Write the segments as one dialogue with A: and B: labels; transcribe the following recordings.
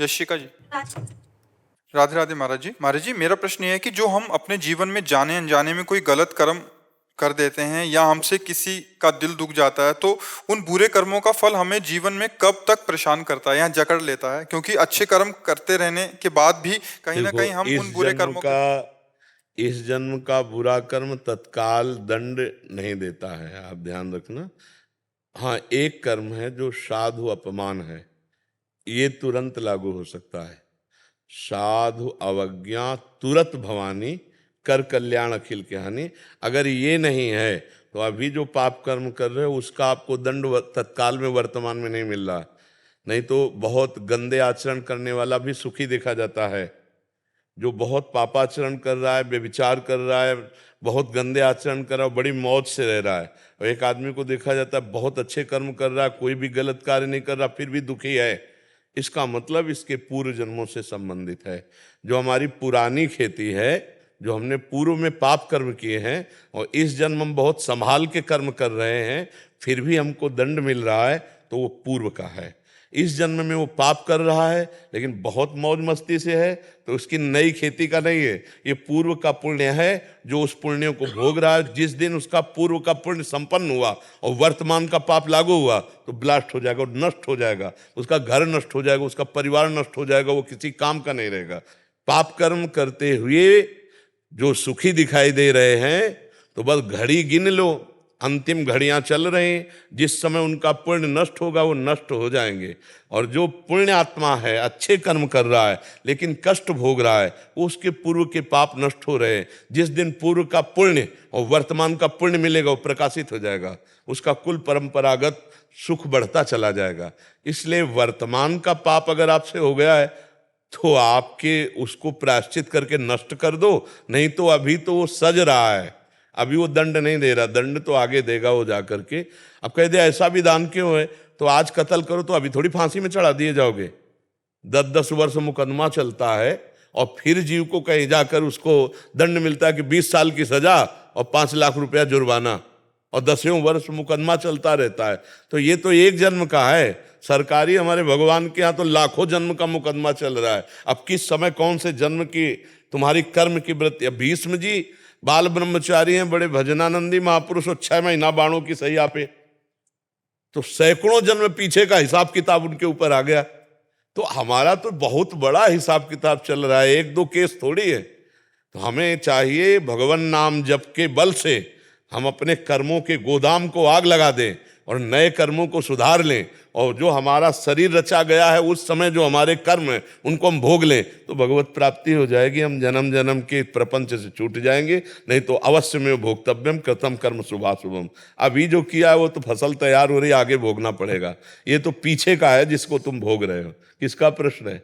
A: यशिका जी। राधे राधे महाराज जी। महाराज जी, मेरा प्रश्न ये है कि जो हम अपने जीवन में जाने अनजाने में कोई गलत कर्म कर देते हैं या हमसे किसी का दिल दुख जाता है, तो उन बुरे कर्मों का फल हमें जीवन में कब तक परेशान करता है या जकड़ लेता है? क्योंकि अच्छे कर्म करते रहने के बाद भी कहीं ना
B: देखो,
A: कहीं हम उन बुरे कर्मों के।
B: इस जन्म का बुरा कर्म तत्काल दंड नहीं देता है, आप ध्यान रखना। हाँ, एक कर्म है जो साधु अपमान है, ये तुरंत लागू हो सकता है। साधु अवज्ञा तुरत भवानी, कर कल्याण अखिल के हानि। अगर ये नहीं है तो अभी जो पाप कर्म कर रहे हो उसका आपको दंड तत्काल में वर्तमान में नहीं मिल रहा। नहीं तो बहुत गंदे आचरण करने वाला भी सुखी देखा जाता है। जो बहुत पापाचरण कर रहा है, व्यभिचार कर रहा है, बहुत गंदे आचरण कर रहा है, बड़ी मौज से रह रहा है। और एक आदमी को देखा जाता है बहुत अच्छे कर्म कर रहा है, कोई भी गलत कार्य नहीं कर रहा, फिर भी दुखी है। इसका मतलब इसके पूर्व जन्मों से संबंधित है। जो हमारी पुरानी खेती है, जो हमने पूर्व में पाप कर्म किए हैं और इस जन्म हम बहुत संभाल के कर्म कर रहे हैं, फिर भी हमको दंड मिल रहा है, तो वो पूर्व का है। इस जन्म में वो पाप कर रहा है लेकिन बहुत मौज मस्ती से है, तो उसकी नई खेती का नहीं है, ये पूर्व का पुण्य है जो उस पुण्य को भोग रहा है। जिस दिन उसका पूर्व का पुण्य संपन्न हुआ और वर्तमान का पाप लागू हुआ तो ब्लास्ट हो जाएगा और नष्ट हो जाएगा, उसका घर नष्ट हो जाएगा, उसका परिवार नष्ट हो जाएगा, वो किसी काम का नहीं रहेगा। पाप कर्म करते हुए जो सुखी दिखाई दे रहे हैं, तो बस घड़ी गिन लो, अंतिम घड़ियां चल रही हैं, जिस समय उनका पुण्य नष्ट होगा वो नष्ट हो जाएंगे। और जो पुण्य आत्मा है, अच्छे कर्म कर रहा है लेकिन कष्ट भोग रहा है, वो उसके पूर्व के पाप नष्ट हो रहे हैं। जिस दिन पूर्व का पुण्य और वर्तमान का पुण्य मिलेगा वो प्रकाशित हो जाएगा, उसका कुल परंपरागत सुख बढ़ता चला जाएगा। इसलिए वर्तमान का पाप अगर आपसे हो गया है तो आपके उसको प्रायश्चित करके नष्ट कर दो, नहीं तो अभी तो वो सज रहा है, अभी वो दंड नहीं दे रहा, दंड तो आगे देगा वो जा करके। अब कह दे ऐसा विधान क्यों है, तो आज कत्ल करो तो अभी थोड़ी फांसी में चढ़ा दिए जाओगे। 10-10 वर्ष मुकदमा चलता है और फिर जीव को कहीं जाकर उसको दंड मिलता है कि 20 साल की सजा और 5 लाख रुपया जुर्माना, और 10वें वर्ष मुकदमा चलता रहता है। तो ये तो एक जन्म का है, सरकारी हमारे भगवान के यहाँ तो लाखों जन्म का मुकदमा चल रहा है। अब किस समय कौन से जन्म की तुम्हारी कर्म की वृत्ति। भीष्म जी बाल ब्रह्मचारी हैं, बड़े भजनानंदी महापुरुष, और 6 महीना बाणों की सैया पे, तो सैकड़ों जन्म पीछे का हिसाब किताब उनके ऊपर आ गया। तो हमारा तो बहुत बड़ा हिसाब किताब चल रहा है, एक दो केस थोड़ी है। तो हमें चाहिए भगवान नाम जप के बल से हम अपने कर्मों के गोदाम को आग लगा दें और नए कर्मों को सुधार लें, और जो हमारा शरीर रचा गया है उस समय जो हमारे कर्म हैं उनको हम भोग लें, तो भगवत प्राप्ति हो जाएगी। हम जन्म जन्म के प्रपंच से छूट जाएंगे, नहीं तो अवश्य में भोक्तव्यम कृतम कर्म शुभाशुभम। अभी जो किया है वो तो फसल तैयार हो रही है, आगे भोगना पड़ेगा। ये तो पीछे का है जिसको तुम भोग रहे हो। किसका प्रश्न है?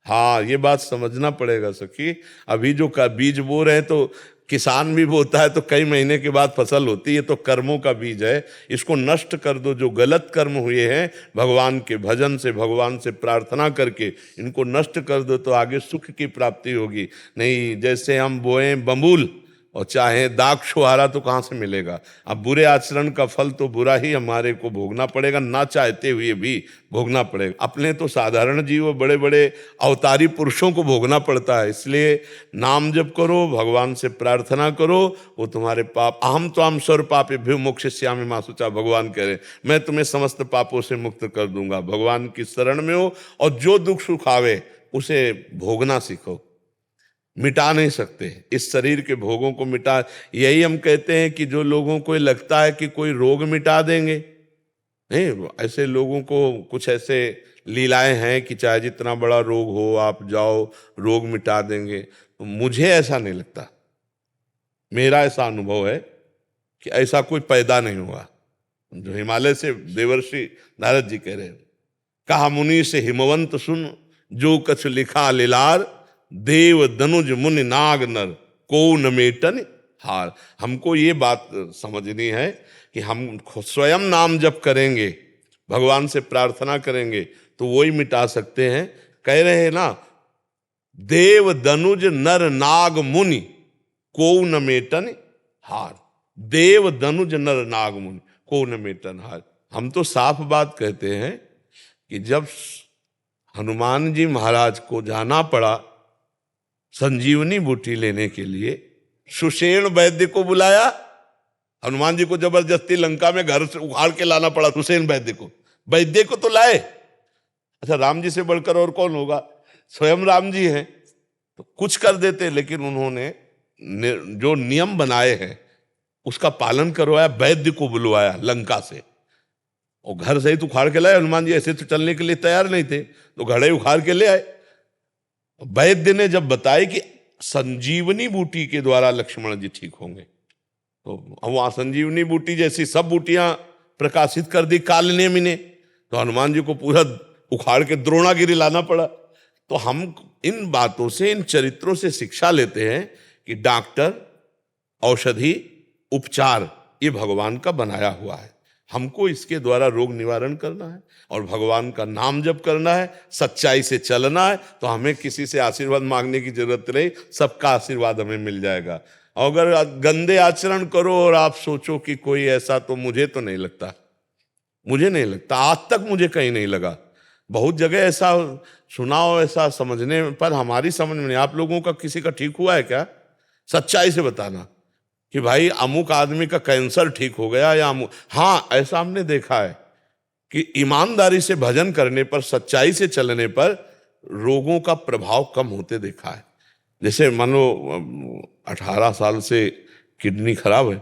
B: हाँ, ये बात समझना पड़ेगा सखी। अभी जो का बीज बो रहे हैं तो किसान भी बोता है तो कई महीने के बाद फसल होती है, तो कर्मों का बीज है, इसको नष्ट कर दो। जो गलत कर्म हुए हैं भगवान के भजन से, भगवान से प्रार्थना करके इनको नष्ट कर दो, तो आगे सुख की प्राप्ति होगी। नहीं जैसे हम बोए बबूल और चाहे दाग छुहारा तो कहाँ से मिलेगा। अब बुरे आचरण का फल तो बुरा ही हमारे को भोगना पड़ेगा, ना चाहते हुए भी भोगना पड़ेगा। अपने तो साधारण जीव, बड़े बड़े अवतारी पुरुषों को भोगना पड़ता है। इसलिए नाम जप करो, भगवान से प्रार्थना करो, वो तुम्हारे पाप, अहम त्वाम सर्व पापेभ्यो मोक्षयिष्यामि मा शुचा, भगवान कह रहे मैं तुम्हें समस्त पापों से मुक्त कर दूंगा। भगवान की शरण में हो और जो दुख सुख आवे उसे भोगना सीखो। मिटा नहीं सकते इस शरीर के भोगों को, मिटा। यही हम कहते हैं कि जो लोगों को लगता है कि कोई रोग मिटा देंगे, नहीं, ऐसे लोगों को कुछ ऐसे लीलाएं हैं कि चाहे जितना बड़ा रोग हो आप जाओ रोग मिटा देंगे, तो मुझे ऐसा नहीं लगता। मेरा ऐसा अनुभव है कि ऐसा कोई पैदा नहीं हुआ। जो हिमालय से देवर्षि नारद जी कह रहे हैं, कहा मुनि से हिमवंत सुन, जो कछ लिखा लिलार, देव दनुज मुनि नाग नर, को न मेटन हार। हमको ये बात समझनी है कि हम स्वयं नाम जप करेंगे, भगवान से प्रार्थना करेंगे तो वही मिटा सकते हैं। कह रहे हैं ना, देव दनुज नर नाग मुनि, को न मेटन हार। देव दनुज नर नाग मुनि, को न मेटन हार। हम तो साफ बात कहते हैं कि जब हनुमान जी महाराज को जाना पड़ा संजीवनी बूटी लेने के लिए। सुषेण वैद्य को बुलाया, हनुमान जी को जबरदस्ती लंका में घर से उखाड़ के लाना पड़ा सुषेण वैद्य को। वैद्य को तो लाए, अच्छा राम जी से बढ़कर और कौन होगा, स्वयं राम जी हैं, तो कुछ कर देते, लेकिन उन्होंने जो नियम बनाए हैं उसका पालन करवाया। वैद्य को बुलवाया लंका से, और घर से ही तो उखाड़ के लाए। हनुमान जी ऐसे तो चलने के लिए तैयार नहीं थे, तो घड़े उखाड़ के ले आए। वैद्य ने जब बताया कि संजीवनी बूटी के द्वारा लक्ष्मण जी ठीक होंगे, तो वहां संजीवनी बूटी जैसी सब बूटियां प्रकाशित कर दी काल नेमि ने, तो हनुमान जी को पूरा उखाड़ के द्रोणागिरी लाना पड़ा। तो हम इन बातों से, इन चरित्रों से शिक्षा लेते हैं कि डॉक्टर, औषधि, उपचार ये भगवान का बनाया हुआ है। हमको इसके द्वारा रोग निवारण करना है और भगवान का नाम जप करना है, सच्चाई से चलना है, तो हमें किसी से आशीर्वाद मांगने की जरूरत नहीं, सबका आशीर्वाद हमें मिल जाएगा। अगर गंदे आचरण करो और आप सोचो कि कोई ऐसा, तो मुझे तो नहीं लगता, मुझे नहीं लगता, आज तक मुझे कहीं नहीं लगा। बहुत जगह ऐसा सुनाओ, ऐसा समझने पर हमारी समझ में नहीं। आप लोगों का किसी का ठीक हुआ है क्या? सच्चाई से बताना कि भाई अमुक आदमी का कैंसर ठीक हो गया या अमुक। हाँ, ऐसा हमने देखा है कि ईमानदारी से भजन करने पर, सच्चाई से चलने पर रोगों का प्रभाव कम होते देखा है। जैसे मानो 18 साल से किडनी खराब है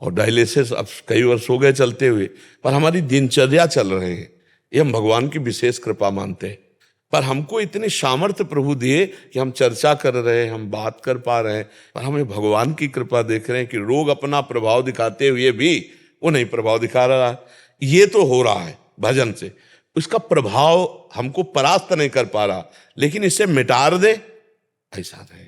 B: और डायलिसिस अब कई वर्ष हो गए चलते हुए, पर हमारी दिनचर्या चल रहे हैं, ये हम भगवान की विशेष कृपा मानते हैं। पर हमको इतनी सामर्थ्य प्रभु दिए कि हम चर्चा कर रहे हैं, हम बात कर पा रहे हैं, पर हमें भगवान की कृपा देख रहे हैं कि रोग अपना प्रभाव दिखाते हुए भी वो नहीं प्रभाव दिखा रहा है। ये तो हो रहा है भजन से, उसका प्रभाव हमको परास्त नहीं कर पा रहा, लेकिन इसे मिटा दे ऐसा नहीं।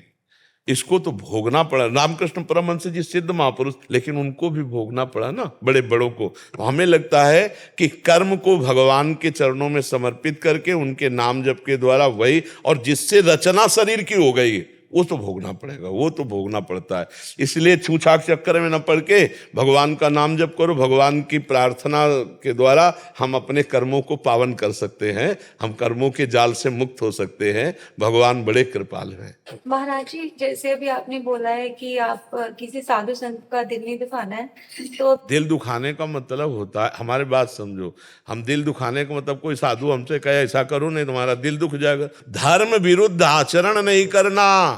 B: इसको तो भोगना पड़ा। रामकृष्ण परमहंस जी सिद्ध महापुरुष, लेकिन उनको भी भोगना पड़ा ना, बड़े बड़ों को। तो हमें लगता है कि कर्म को भगवान के चरणों में समर्पित करके उनके नाम जप के द्वारा वही, और जिससे रचना शरीर की हो गई वो तो भोगना पड़ेगा, वो तो भोगना पड़ता है। इसलिए छूछाक चक्कर में न पड़ के भगवान का नाम जप करो। भगवान की प्रार्थना के द्वारा हम अपने कर्मों को पावन कर सकते हैं, हम कर्मों के जाल से मुक्त हो सकते हैं। भगवान बड़े कृपालु हैं।
C: महाराज जी, जैसे अभी आपने बोला है कि आप किसी साधु संत का दिल नहीं दुखाना है, तो
B: दिल दुखाने का मतलब होता है, हमारी बात समझो, हम दिल दुखाने का मतलब कोई साधु हमसे कहे ऐसा करो नहीं तुम्हारा दिल दुख जाएगा, धर्म विरुद्ध आचरण नहीं करना,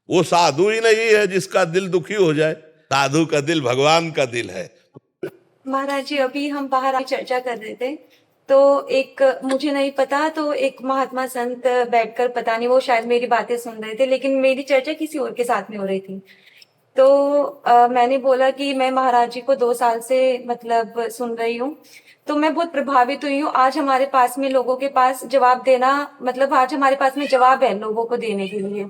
B: वो साधु ही नहीं है जिसका दिल दुखी हो जाए। साधु का दिल भगवान का दिल है।
C: महाराज जी, अभी हम बाहर चर्चा कर रहे थे, तो एक मुझे नहीं पता, तो एक महात्मा संत बैठकर, पता नहीं वो शायद मेरी बातें सुन रहे थे, लेकिन मेरी चर्चा किसी और के साथ में हो रही थी। तो मैंने बोला कि मैं महाराज जी को 2 साल से मतलब सुन रही हूँ, तो मैं बहुत प्रभावित हुई हूँ। आज हमारे पास में लोगों के पास जवाब देना, मतलब आज हमारे पास में जवाब है लोगों को देने के लिए।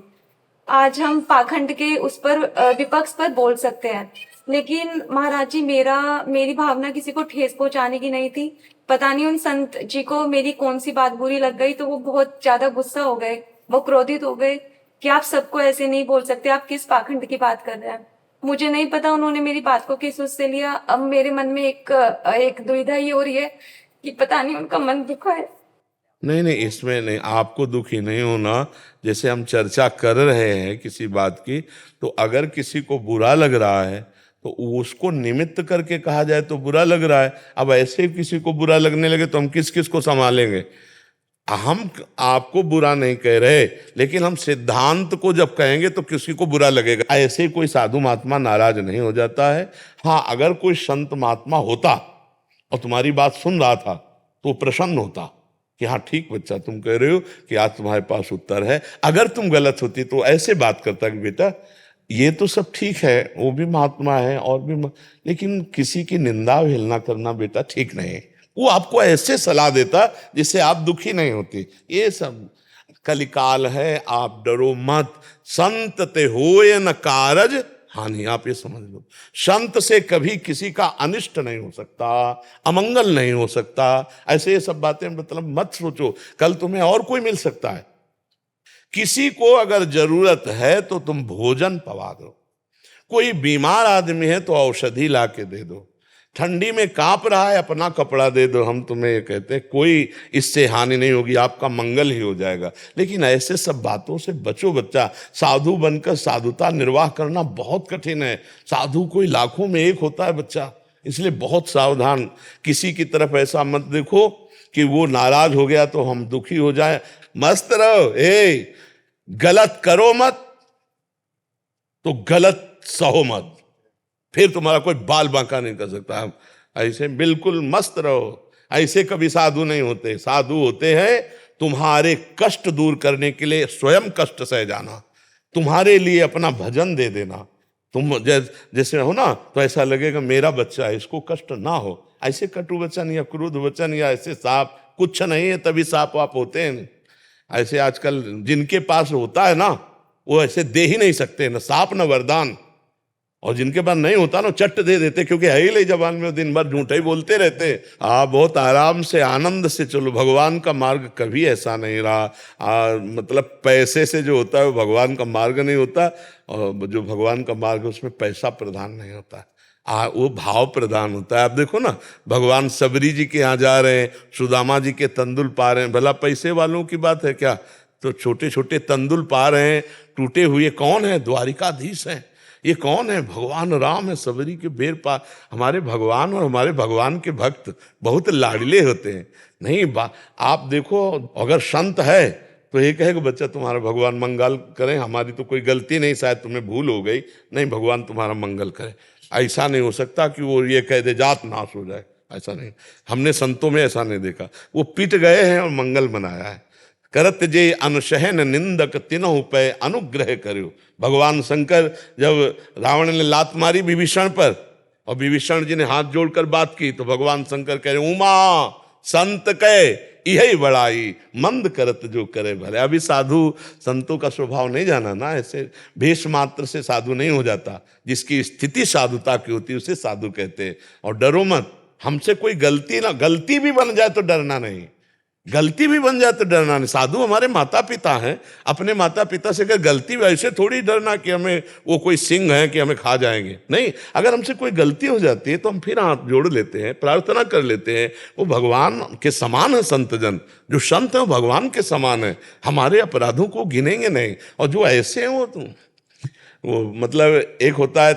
C: आज हम पाखंड के उस पर विपक्ष पर बोल सकते हैं, लेकिन महाराज जी मेरी भावना किसी को ठेस पहुंचाने की नहीं थी। पता नहीं उन संत जी को मेरी कौन सी बात बुरी लग गई, तो वो बहुत ज्यादा गुस्सा हो गए, वो क्रोधित हो गए कि आप सबको ऐसे नहीं बोल सकते, आप किस पाखंड की बात कर रहे हैं। मुझे नहीं पता उन्होंने मेरी बात को किस उससे लिया। अब मेरे मन में एक दुविधा ये हो रही है कि पता नहीं उनका मन दुखा है।
B: नहीं नहीं, इसमें नहीं, आपको दुखी नहीं होना। जैसे हम चर्चा कर रहे हैं किसी बात की, तो अगर किसी को बुरा लग रहा है तो उसको निमित्त करके कहा जाए तो बुरा लग रहा है। अब ऐसे ही किसी को बुरा लगने लगे तो हम किस किस को संभालेंगे। हम आपको बुरा नहीं कह रहे, लेकिन हम सिद्धांत को जब कहेंगे तो किसी को बुरा लगेगा। ऐसे कोई साधु महात्मा नाराज नहीं हो जाता है। हाँ, अगर कोई संत महात्मा होता और तुम्हारी बात सुन रहा था तो प्रसन्न होता कि हाँ ठीक बच्चा, तुम कह रहे हो कि आज तुम्हारे पास उत्तर है। अगर तुम गलत होती तो ऐसे बात करता कि बेटा ये तो सब ठीक है, वो भी महात्मा है और भी लेकिन किसी की निंदा अवहेलना करना बेटा ठीक नहीं है। वो आपको ऐसे सलाह देता जिससे आप दुखी नहीं होती। ये सब कलिकाल है, आप डरो मत। संत ते होए न कारज हानि, आप ये समझ लो, संत से कभी किसी का अनिष्ट नहीं हो सकता, अमंगल नहीं हो सकता। ऐसे ये सब बातें मतलब मत सोचो, कल तुम्हें और कोई मिल सकता है। किसी को अगर जरूरत है तो तुम भोजन पवा दो, कोई बीमार आदमी है तो औषधि ला के दे दो, ठंडी में कांप रहा है, अपना कपड़ा दे दो, हम तुम्हें ये कहते हैं कोई इससे हानि नहीं होगी, आपका मंगल ही हो जाएगा। लेकिन ऐसे सब बातों से बचो बच्चा। साधु बनकर साधुता निर्वाह करना बहुत कठिन है। साधु कोई लाखों में एक होता है बच्चा, इसलिए बहुत सावधान। किसी की तरफ ऐसा मत देखो कि वो नाराज हो गया तो हम दुखी हो जाए। मस्त रहो, गलत करो मत तो गलत सहो मत, फिर तुम्हारा कोई बाल बांका नहीं कर सकता। हम ऐसे बिल्कुल मस्त रहो। ऐसे कभी साधु नहीं होते। साधु होते हैं तुम्हारे कष्ट दूर करने के लिए स्वयं कष्ट सह जाना, तुम्हारे लिए अपना भजन दे देना। तुम जैसे हो ना, तो ऐसा लगेगा मेरा बच्चा है, इसको कष्ट ना हो। ऐसे कटु वचन या क्रोध वचन या ऐसे साप कुछ नहीं है, तभी साप वाप होते हैं। ऐसे आजकल जिनके पास होता है ना, वो ऐसे दे ही नहीं सकते, न साप न वरदान। और जिनके पास नहीं होता ना, चट दे देते, क्योंकि है ही नहीं जबान में, दिन भर झूठे ही बोलते रहते। बहुत आराम से आनंद से चलो। भगवान का मार्ग कभी ऐसा नहीं रहा। मतलब पैसे से जो होता है वो भगवान का मार्ग नहीं होता, और जो भगवान का मार्ग है उसमें पैसा प्रधान नहीं होता, वो भाव प्रधान होता है। आप देखो ना, भगवान सबरी जी के यहाँ जा रहे हैं, सुदामा जी के तंदुल पा रहे हैं, भला पैसे वालों की बात है क्या? तो छोटे छोटे तंदुल पा रहे हैं, टूटे हुए। कौन है? द्वारिकाधीश है। ये कौन है? भगवान राम है, सबरी के बेर पा। हमारे भगवान और हमारे भगवान के भक्त बहुत लाडले होते हैं। नहीं आप देखो, अगर संत है तो ये कहेगा बच्चा तुम्हारा भगवान मंगल करें, हमारी तो कोई गलती नहीं, शायद तुम्हें भूल हो गई, नहीं भगवान तुम्हारा मंगल करे। ऐसा नहीं हो सकता कि वो ये कह दे जात नाश हो जाए, ऐसा नहीं। हमने संतों में ऐसा नहीं देखा। वो पिट गए हैं और मंगल बनाया है। करत जे अनुशहन निंदक तिनहु पे अनुग्रह करो। भगवान शंकर जब रावण ने लात मारी विभीषण पर और विभीषण जी ने हाथ जोड़कर बात की, तो भगवान शंकर कह रहे उमा संत कह यही बड़ाई, मंद करत जो करे भले। अभी साधु संतों का स्वभाव नहीं जाना ना, ऐसे भेष मात्र से साधु नहीं हो जाता। जिसकी स्थिति साधुता की होती है उसे साधु कहते हैं। और डरो मत, हमसे कोई गलती भी बन जाए तो डरना नहीं, गलती भी बन जाए तो डरना नहीं। साधु हमारे माता पिता हैं, अपने माता पिता से अगर गलती, ऐसे थोड़ी डरना कि हमें वो कोई सिंह है कि हमें खा जाएंगे। नहीं, अगर हमसे कोई गलती हो जाती है तो हम फिर हाथ जोड़ लेते हैं, प्रार्थना कर लेते हैं। वो भगवान के समान है। संतजन जो संत है वो भगवान के समान है, हमारे अपराधों को गिनेंगे नहीं। और जो ऐसे हैं वो मतलब एक होता है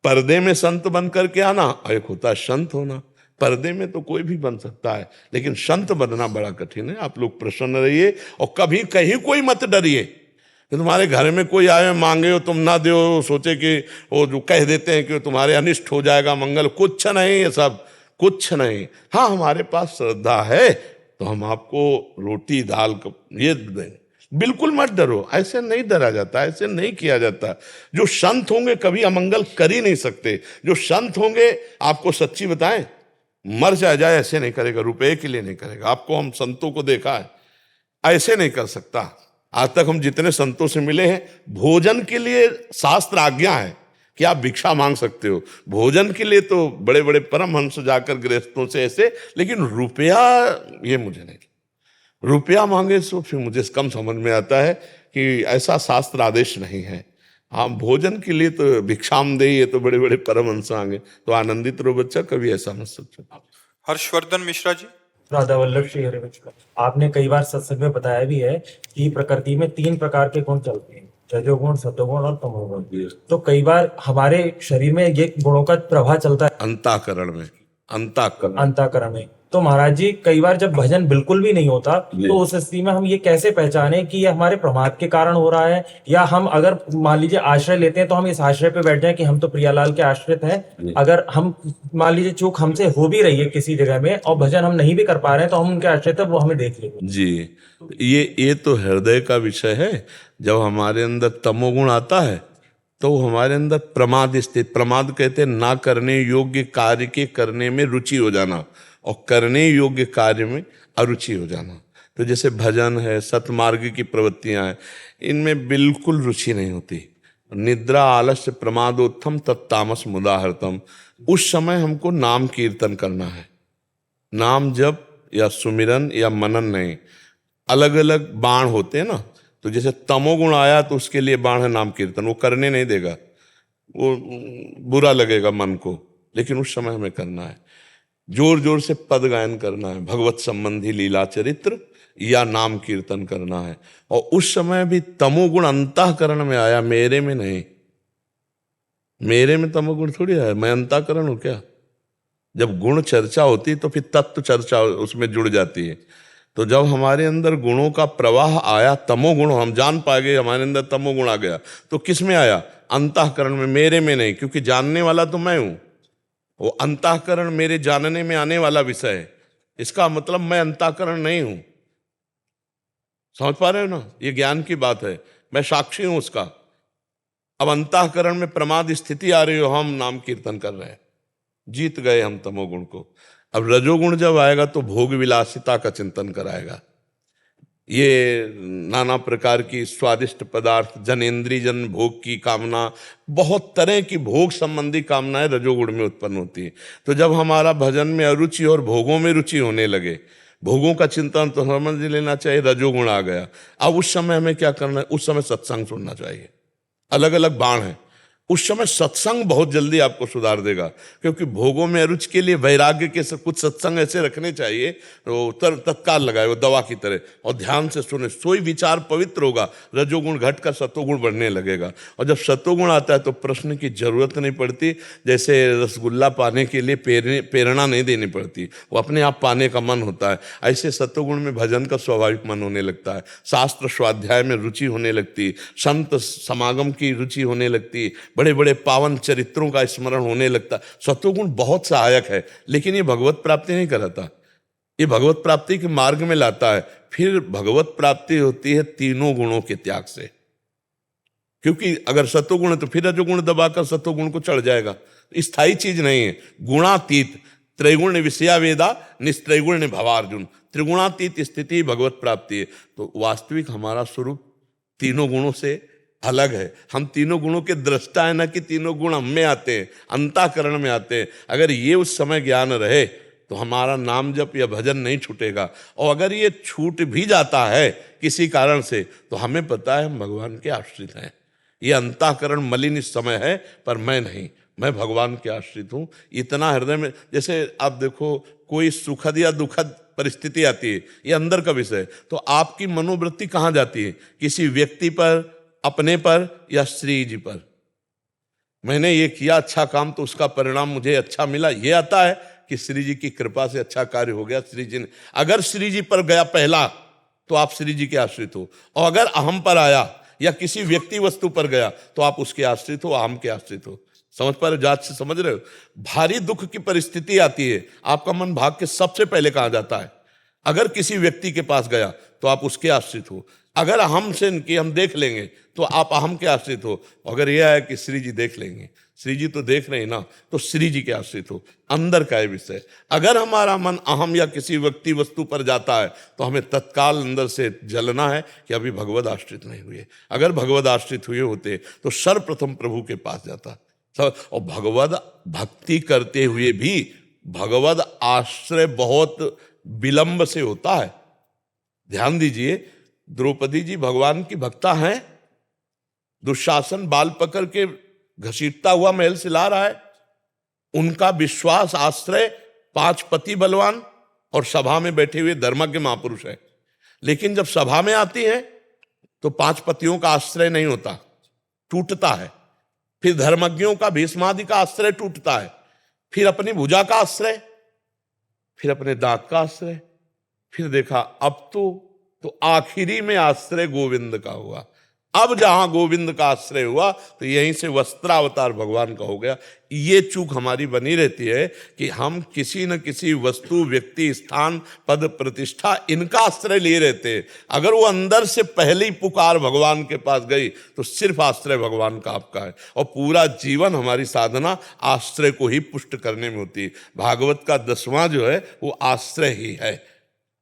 B: पर्दे में संत बन करके आना, और एक होता है संत होना। पर्दे में तो कोई भी बन सकता है, लेकिन संत बनना बड़ा कठिन है। आप लोग प्रसन्न रहिए और कभी कहीं कोई मत डरिए कि तुम्हारे घर में कोई आए मांगे हो तुम ना दो, सोचे कि वो जो कह देते हैं कि तुम्हारे अनिष्ट हो जाएगा मंगल। कुछ नहीं, ये सब कुछ नहीं। हाँ, हमारे पास श्रद्धा है तो हम आपको रोटी दाल ये दें। बिल्कुल मत डरो, ऐसे नहीं डरा जाता, ऐसे नहीं किया जाता। जो संत होंगे कभी अमंगल कर ही नहीं सकते। जो संत होंगे, आपको सच्ची बताएं, मर जाए ऐसे नहीं करेगा, रुपए के लिए नहीं करेगा। आपको हम संतों को देखा है, ऐसे नहीं कर सकता। आज तक हम जितने संतों से मिले हैं, भोजन के लिए शास्त्र आज्ञा है कि आप भिक्षा मांग सकते हो। भोजन के लिए तो बड़े बड़े परमहंस जाकर गृहस्थों से ऐसे, लेकिन रुपया ये मुझे नहीं। रुपया मांगे तो फिर मुझे कम समझ में आता है कि ऐसा शास्त्र आदेश नहीं है। हाँ, भोजन के लिए तो भिक्षाम दे, ये तो बड़े बड़े परमहंस आएंगे। तो आनंदित रहो बच्चा, कभी ऐसा मत सोचो।
A: हर्षवर्धन मिश्रा जी।
D: राधा वल्लभ श्री हरिवंश। आपने कई बार सत्संग में बताया भी है कि प्रकृति में 3 प्रकार के गुण चलते हैं, रजोगुण, सतोगुण और तमोगुण। तो कई बार हमारे शरीर में ये गुणों का प्रभाव चलता है
B: अंतःकरण में।
D: तो महाराज जी, कई बार जब भजन बिल्कुल भी नहीं होता, तो उस स्थिति में हम ये कैसे पहचाने कि ये हमारे प्रमाद के कारण हो रहा है, या हम अगर मान लीजिए आश्रय लेते हैं तो हम इस आश्रय पे बैठ जाए कि हम तो प्रियालाल के आश्रित हैं। अगर हम मान लीजिए चूक हमसे हो भी रही है किसी जगह में और भजन हम नहीं भी कर पा रहे हैं, तो हम उनके आश्रित है, वो हमें देख लेंगे
B: जी। ये तो हृदय का विषय है। जब हमारे अंदर तमोगुण आता है तो हमारे अंदर प्रमाद स्थित। प्रमाद कहते हैं ना करने योग्य कार्य के करने में रुचि हो जाना और करने योग्य कार्य में अरुचि हो जाना। तो जैसे भजन है, सतमार्ग की प्रवृत्तियां हैं, इनमें बिल्कुल रुचि नहीं होती। निद्रा आलस्य प्रमादोत्थम तत्तामस मुदाहरतम। उस समय हमको नाम कीर्तन करना है, नाम जप या सुमिरन या मनन नहीं। अलग अलग बाण होते हैं ना, तो जैसे तमोगुण आया तो उसके लिए बाण है नाम कीर्तन, वो करने नहीं देगा, वो बुरा लगेगा मन को। लेकिन उस समय हमें करना है, जोर जोर से पद गायन करना है, भगवत संबंधी लीला चरित्र या नाम कीर्तन करना है। और उस समय भी तमोगुण अंतःकरण में आया, मेरे में नहीं। मेरे में तमोगुण थोड़ी आया, मैं अंतःकरण हूं क्या? जब गुण चर्चा होती तो फिर तत्व चर्चा उसमें जुड़ जाती है। तो जब हमारे अंदर गुणों का प्रवाह आया, तमोगुण, हम जान पा गए हमारे अंदर तमोगुण आ गया, तो किस में आया? अंतःकरण में, मेरे में नहीं, क्योंकि जानने वाला तो मैं हूं। वो अंतःकरण मेरे जानने में आने वाला विषय है, इसका मतलब मैं अंतःकरण नहीं हूं। समझ पा रहे हो ना? ये ज्ञान की बात है, मैं साक्षी हूं उसका। अब अंतःकरण में प्रमाद स्थिति आ रही हो, हम नाम कीर्तन कर रहे हैं, जीत गए हम तमोगुण को। अब रजोगुण जब आएगा तो भोग विलासिता का चिंतन कराएगा। ये नाना प्रकार की स्वादिष्ट पदार्थ, जनेंद्रिय जन भोग की कामना, बहुत तरह की भोग संबंधी कामनाएं रजोगुण में उत्पन्न होती है। तो जब हमारा भजन में अरुचि और भोगों में रुचि होने लगे, भोगों का चिंतन तो समझ लेना चाहिए रजोगुण आ गया। अब उस समय हमें क्या करना है? उस समय सत्संग सुनना चाहिए। अलग अलग बाण है, उस समय सत्संग बहुत जल्दी आपको सुधार देगा, क्योंकि भोगों में अरुचि के लिए वैराग्य के कुछ सत्संग ऐसे रखने चाहिए तो तत्काल लगाए, वो दवा की तरह, और ध्यान से सुने, सोई विचार पवित्र होगा, रजोगुण घटकर सतोगुण बढ़ने लगेगा। और जब सतोगुण आता है तो प्रश्न की जरूरत नहीं पड़ती, जैसे रसगुल्ला पाने के लिए प्रेरणा नहीं देनी पड़ती, वो अपने आप पाने का मन होता है। ऐसे सतोगुण में भजन का स्वाभाविक मन होने लगता है, शास्त्र स्वाध्याय में रुचि होने लगती, संत समागम की रुचि होने लगती, बड़े बड़े पावन चरित्रों का स्मरण होने लगता। सत्वगुण बहुत सहायक है, लेकिन ये भगवत प्राप्ति नहीं कराता, ये भगवत प्राप्ति के मार्ग में लाता है। फिर भगवत प्राप्ति होती है तीनों गुणों के त्याग से, क्योंकि अगर सत्वगुण है तो फिर रजोगुण दबाकर सत्वगुण को चढ़ जाएगा। स्थायी चीज नहीं है, गुणातीत, त्रैगुण विषया वेदा निस्त्रैगुण भवार्जुन, त्रिगुणातीत स्थिति भगवत प्राप्ति है। तो वास्तविक हमारा स्वरूप तीनों गुणों से अलग है। हम तीनों गुणों के दृष्टा है, ना कि तीनों गुण हम में आते हैं, अंतःकरण में आते हैं। अगर ये उस समय ज्ञान रहे तो हमारा नाम जप या भजन नहीं छूटेगा। और अगर ये छूट भी जाता है किसी कारण से, तो हमें पता है हम भगवान के आश्रित हैं। ये अंतःकरण मलिन इस समय है, पर मैं नहीं, मैं भगवान के आश्रित हूँ। इतना हृदय में, जैसे आप देखो कोई सुखद या दुखद परिस्थिति आती है, ये अंदर का विषय है, तो आपकी मनोवृत्ति कहाँ जाती है? किसी व्यक्ति पर, अपने पर, या श्री जी पर। मैंने ये किया अच्छा काम तो उसका परिणाम मुझे अच्छा मिला, ये आता है कि श्री जी की कृपा से अच्छा कार्य हो गया। श्री जी ने, अगर श्री जी पर गया पहला तो आप श्री जी के आश्रित हो, और अगर अहम पर आया या किसी व्यक्ति वस्तु पर गया तो आप उसके आश्रित हो, अहम के आश्रित हो। समझ पा रहे हो? जात से समझ रहे हो? भारी दुख की परिस्थिति आती है, आपका मन भाग के सबसे पहले कहाँ जाता है? अगर किसी व्यक्ति के पास गया तो आप उसके आश्रित हो, अगर अहम से कि हम देख लेंगे तो आप अहम के आश्रित हो, अगर यह है कि श्री जी देख लेंगे, श्री जी तो देख रहे हैं ना, तो श्री जी के आश्रित हो। अंदर का है विषय। अगर हमारा मन अहम या किसी व्यक्ति वस्तु पर जाता है तो हमें तत्काल अंदर से जलना है कि अभी भगवद आश्रित नहीं हुए। अगर भगवद आश्रित हुए होते तो सर्वप्रथम प्रभु के पास जाता। और भगवद भक्ति करते हुए भी भगवद आश्रय बहुत विलंब से होता है। ध्यान दीजिए, द्रौपदी जी भगवान की भक्ता हैं, दुशासन बाल पकड़ के घसीटता हुआ महल से ला रहा है, उनका विश्वास आश्रय 5 पति बलवान और सभा में बैठे हुए धर्मज्ञ महापुरुष है। लेकिन जब सभा में आती है तो 5 पतियों का आश्रय नहीं होता, टूटता है। फिर धर्मज्ञों का, भीष्मादि का आश्रय टूटता है, फिर अपनी भुजा का आश्रय, फिर अपने दांत का आश्रय, फिर देखा अब तो आखिरी में आश्रय गोविंद का हुआ। अब जहां गोविंद का आश्रय हुआ तो यहीं से वस्त्रावतार भगवान का हो गया। ये चूक हमारी बनी रहती है कि हम किसी न किसी वस्तु, व्यक्ति, स्थान, पद, प्रतिष्ठा, इनका आश्रय लिए रहते हैं। अगर वो अंदर से पहली पुकार भगवान के पास गई तो सिर्फ आश्रय भगवान का आपका है, और पूरा जीवन हमारी साधना आश्रय को ही पुष्ट करने में होती है। भागवत का 10वां जो है वो आश्रय ही है।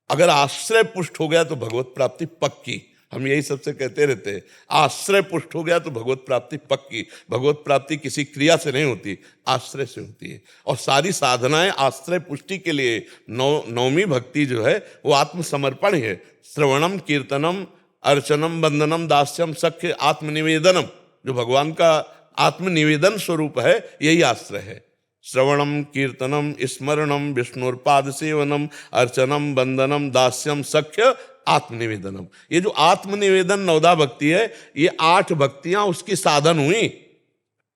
B: अगर आश्रय पुष्ट हो गया तो भगवत प्राप्ति पक्की। हम यही सबसे कहते रहते हैं, आश्रय पुष्ट हो गया तो भगवत प्राप्ति पक्की। भगवत प्राप्ति किसी क्रिया से नहीं होती, आश्रय से होती है। और सारी साधनाएं आश्रय पुष्टि के लिए। नवमी भक्ति जो है वो आत्मसमर्पण है। श्रवणम, कीर्तनम, अर्चनम, वंदनम, दास्यम, सख्य, आत्मनिवेदनम, जो भगवान का आत्मनिवेदन स्वरूप है, यही आश्रय है। श्रवणम कीर्तनम स्मरणम विष्णुर्पाद सेवनम अर्चनम वंदनम दास्यम सख्य आत्मनिवेदनम। ये जो आत्मनिवेदन नवदा भक्ति है, ये 8 भक्तियां उसकी साधन हुई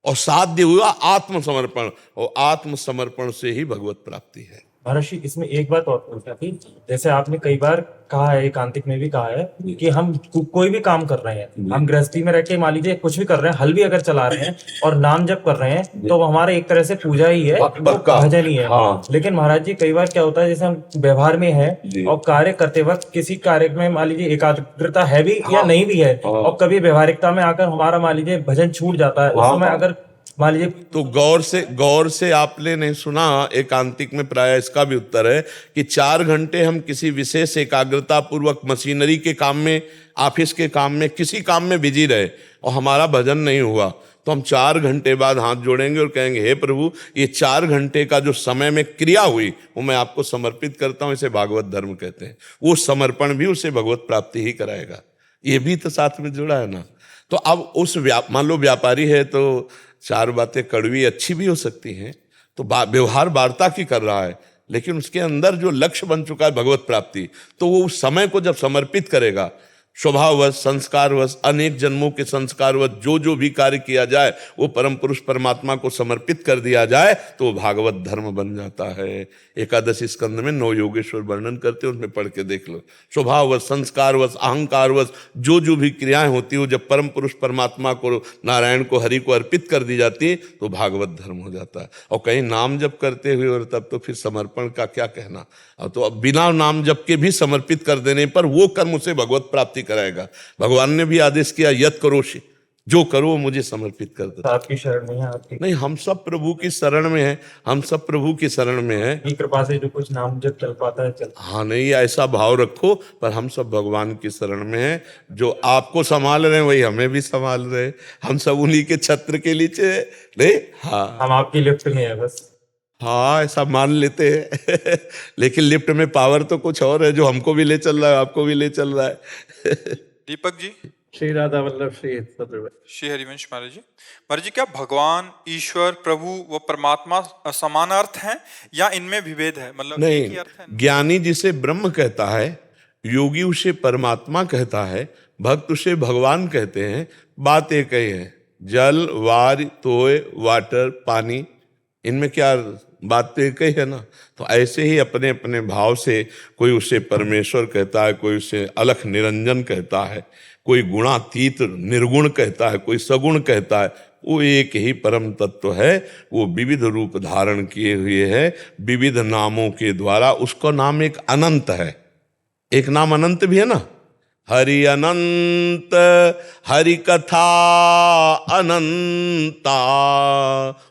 B: और साध्य हुआ आत्मसमर्पण, और आत्मसमर्पण से ही भगवत प्राप्ति है।
D: महर्षि, इसमें एक बात और पूछना थी। जैसे आपने कई बार कहा है, एकांतिक में भी कहा है कि हम कोई भी काम कर रहे हैं, हम गृहस्थी में रह के मान लीजिए कुछ भी कर रहे हैं, हल भी अगर चला रहे हैं और नाम जप कर रहे हैं, तो वो हमारे एक तरह से पूजा ही है, वो भजन ही है।
B: हाँ।
D: लेकिन महाराज जी, कई बार क्या होता है, जैसे हम व्यवहार में है और कार्य करते वक्त किसी कार्य में मान लीजिए एकाग्रता है भी या नहीं भी है, और कभी व्यवहारिकता में आकर हमारा मान लीजिए भजन छूट जाता है, उस समय अगर मान लीजिए
B: तो गौर से आपने नहीं सुना, एकांतिक में प्राय इसका भी उत्तर है कि 4 घंटे हम किसी विशेष एकाग्रता पूर्वक मशीनरी के काम में, ऑफिस के काम में, किसी काम में बिजी रहे और हमारा भजन नहीं हुआ, तो हम 4 घंटे बाद हाथ जोड़ेंगे और कहेंगे, हे प्रभु, ये 4 घंटे का जो समय में क्रिया हुई वो मैं आपको समर्पित करता हूं। इसे भागवत धर्म कहते हैं। वो समर्पण भी उसे भगवत प्राप्ति ही कराएगा। ये भी तो साथ में जुड़ा है ना। तो अब उस मान लो व्यापारी है, तो 4 बातें कड़वी अच्छी भी हो सकती हैं, तो व्यवहार वार्ता की कर रहा है, लेकिन उसके अंदर जो लक्ष्य बन चुका है भगवत प्राप्ति, तो वो उस समय को जब समर्पित करेगा, स्वभाववश, संस्कारवश, अनेक जन्मों के संस्कारवश जो भी कार्य किया जाए वो परम पुरुष परमात्मा को समर्पित कर दिया जाए, तो वो भागवत धर्म बन जाता है। एकादशी स्कंद में 9 योगेश्वर वर्णन करते हैं, उसमें पढ़ के देख लो। स्वभाववश, संस्कारवश, अहंकारवश जो भी क्रियाएं होती हो, जब परम पुरुष परमात्मा को, नारायण को, हरि को अर्पित कर दी जाती, तो भागवत धर्म हो जाता है। और कहीं नाम जप करते हुए और तब तो फिर समर्पण का क्या कहना। अब तो अब बिना नाम जप के भी समर्पित कर देने पर वो कर्म उसे भगवत प्राप्ति कराएगा। भगवान ने भी आदेश किया, यत करोषि, जो करो मुझे समर्पित कर दो।
D: आपकी शरण में है, आपकी
B: नहीं, हम सब प्रभु की शरण में हैं, हम सब प्रभु की शरण में हैं।
D: की कृपा से जो कुछ नाम जब चल पाता है चल।
B: हाँ, नहीं, ऐसा भाव रखो, पर हम सब भगवान की शरण में हैं। जो आपको संभाल रहे हैं वही हमें भी संभाल रहे हैं। हम सब उन्हीं के छत्र के नीचे नहीं। हाँ,
D: हम आपकी लिफ्ट में है बस।
B: हाँ, ऐसा मान लेते हैं लेकिन लिफ्ट में पावर तो कुछ और है, जो हमको भी ले चल रहा है, आपको भी ले चल रहा है
A: दीपक जी।
E: श्री राधा वल्लभ श्री
A: श्री हरिवंश महाराज जी। महाराज जी, क्या भगवान, ईश्वर, प्रभु व परमात्मा समान अर्थ हैं या इनमें विभेद है? मतलब एक ही
B: नहीं,
A: अर्थ है?
B: ज्ञानी जिसे ब्रह्म कहता है, योगी उसे परमात्मा कहता है, भक्त उसे भगवान कहते हैं। बात एक ही है। जल, वार, तोय, वाटर, पानी, इनमें क्या बात तो एक ही है ना। तो ऐसे ही अपने अपने भाव से कोई उसे परमेश्वर कहता है, कोई उसे अलख निरंजन कहता है, कोई गुणातीत निर्गुण कहता है, कोई सगुण कहता है। वो एक ही परम तत्व है। वो विविध रूप धारण किए हुए है विविध नामों के द्वारा। उसका नाम एक अनंत है। एक नाम अनंत भी है ना, हरि अनंत, हरि कथा अनंता।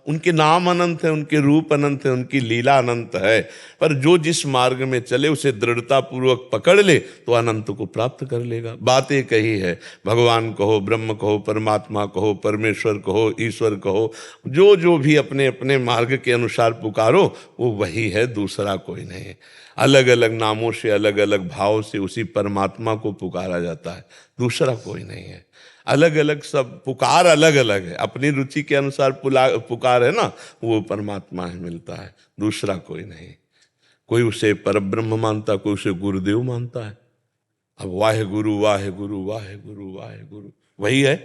B: उनके नाम अनंत है, उनके रूप अनंत है, उनकी लीला अनंत है। पर जो जिस मार्ग में चले उसे दृढ़ता पूर्वक पकड़ ले तो अनंत को प्राप्त कर लेगा। बात एक ही है। भगवान कहो, ब्रह्म कहो, परमात्मा कहो, परमेश्वर कहो, ईश्वर कहो, जो भी अपने अपने मार्ग के अनुसार पुकारो वो वही है, दूसरा कोई नहीं। अलग अलग नामों से, अलग अलग भाव से उसी परमात्मा को पुकारा जाता है, दूसरा कोई नहीं है। अलग अलग सब पुकार अलग अलग है, अपनी रुचि के अनुसार पुकार है ना, वो परमात्मा ही मिलता है, दूसरा कोई नहीं। कोई उसे परब्रह्म मानता, कोई उसे गुरुदेव मानता है। अब वाहे गुरु वाहे गुरु वाहे गुरु वाहे गुरु वही है,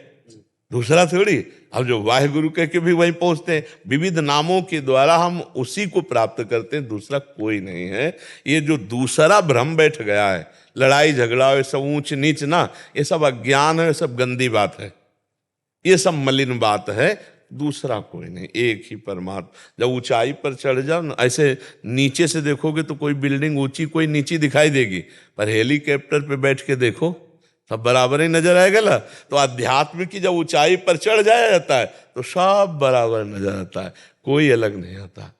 B: दूसरा थोड़ी। अब जो वाहे गुरु कह के भी वहीं पहुंचते हैं। विविध नामों के द्वारा हम उसी को प्राप्त करते हैं, दूसरा कोई नहीं है। ये जो दूसरा भ्रम बैठ गया है, लड़ाई झगड़ा, ये सब ऊंच नीच ना, ये सब अज्ञान है, ये सब गंदी बात है, ये सब मलिन बात है। दूसरा कोई नहीं, एक ही परमात्मा। जब ऊंचाई पर चढ़ जाओ ना, ऐसे नीचे से देखोगे तो कोई बिल्डिंग ऊंची कोई नीची दिखाई देगी, पर हेलीकॉप्टर पे बैठ के देखो सब बराबर ही नजर आएगा ना। तो आध्यात्म की जब ऊंचाई पर चढ़ जाया जाता है तो सब बराबर नजर आता है, कोई अलग नहीं आता,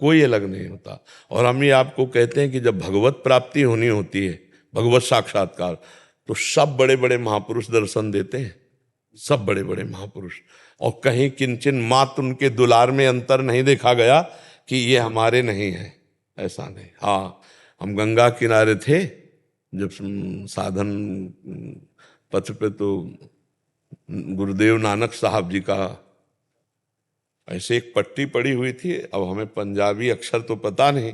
B: कोई अलग नहीं होता। और हम ये आपको कहते हैं कि जब भगवत प्राप्ति होनी होती है, भगवत साक्षात्कार, तो सब बड़े बड़े महापुरुष दर्शन देते हैं, सब बड़े बड़े महापुरुष। और कहीं किंचन मात्र उनके दुलार में अंतर नहीं देखा गया कि ये हमारे नहीं है, ऐसा नहीं। हाँ, हम गंगा किनारे थे जब साधन पथ पे, तो गुरुदेव नानक साहब जी का ऐसे एक पट्टी पड़ी हुई थी, अब हमें पंजाबी अक्षर तो पता नहीं,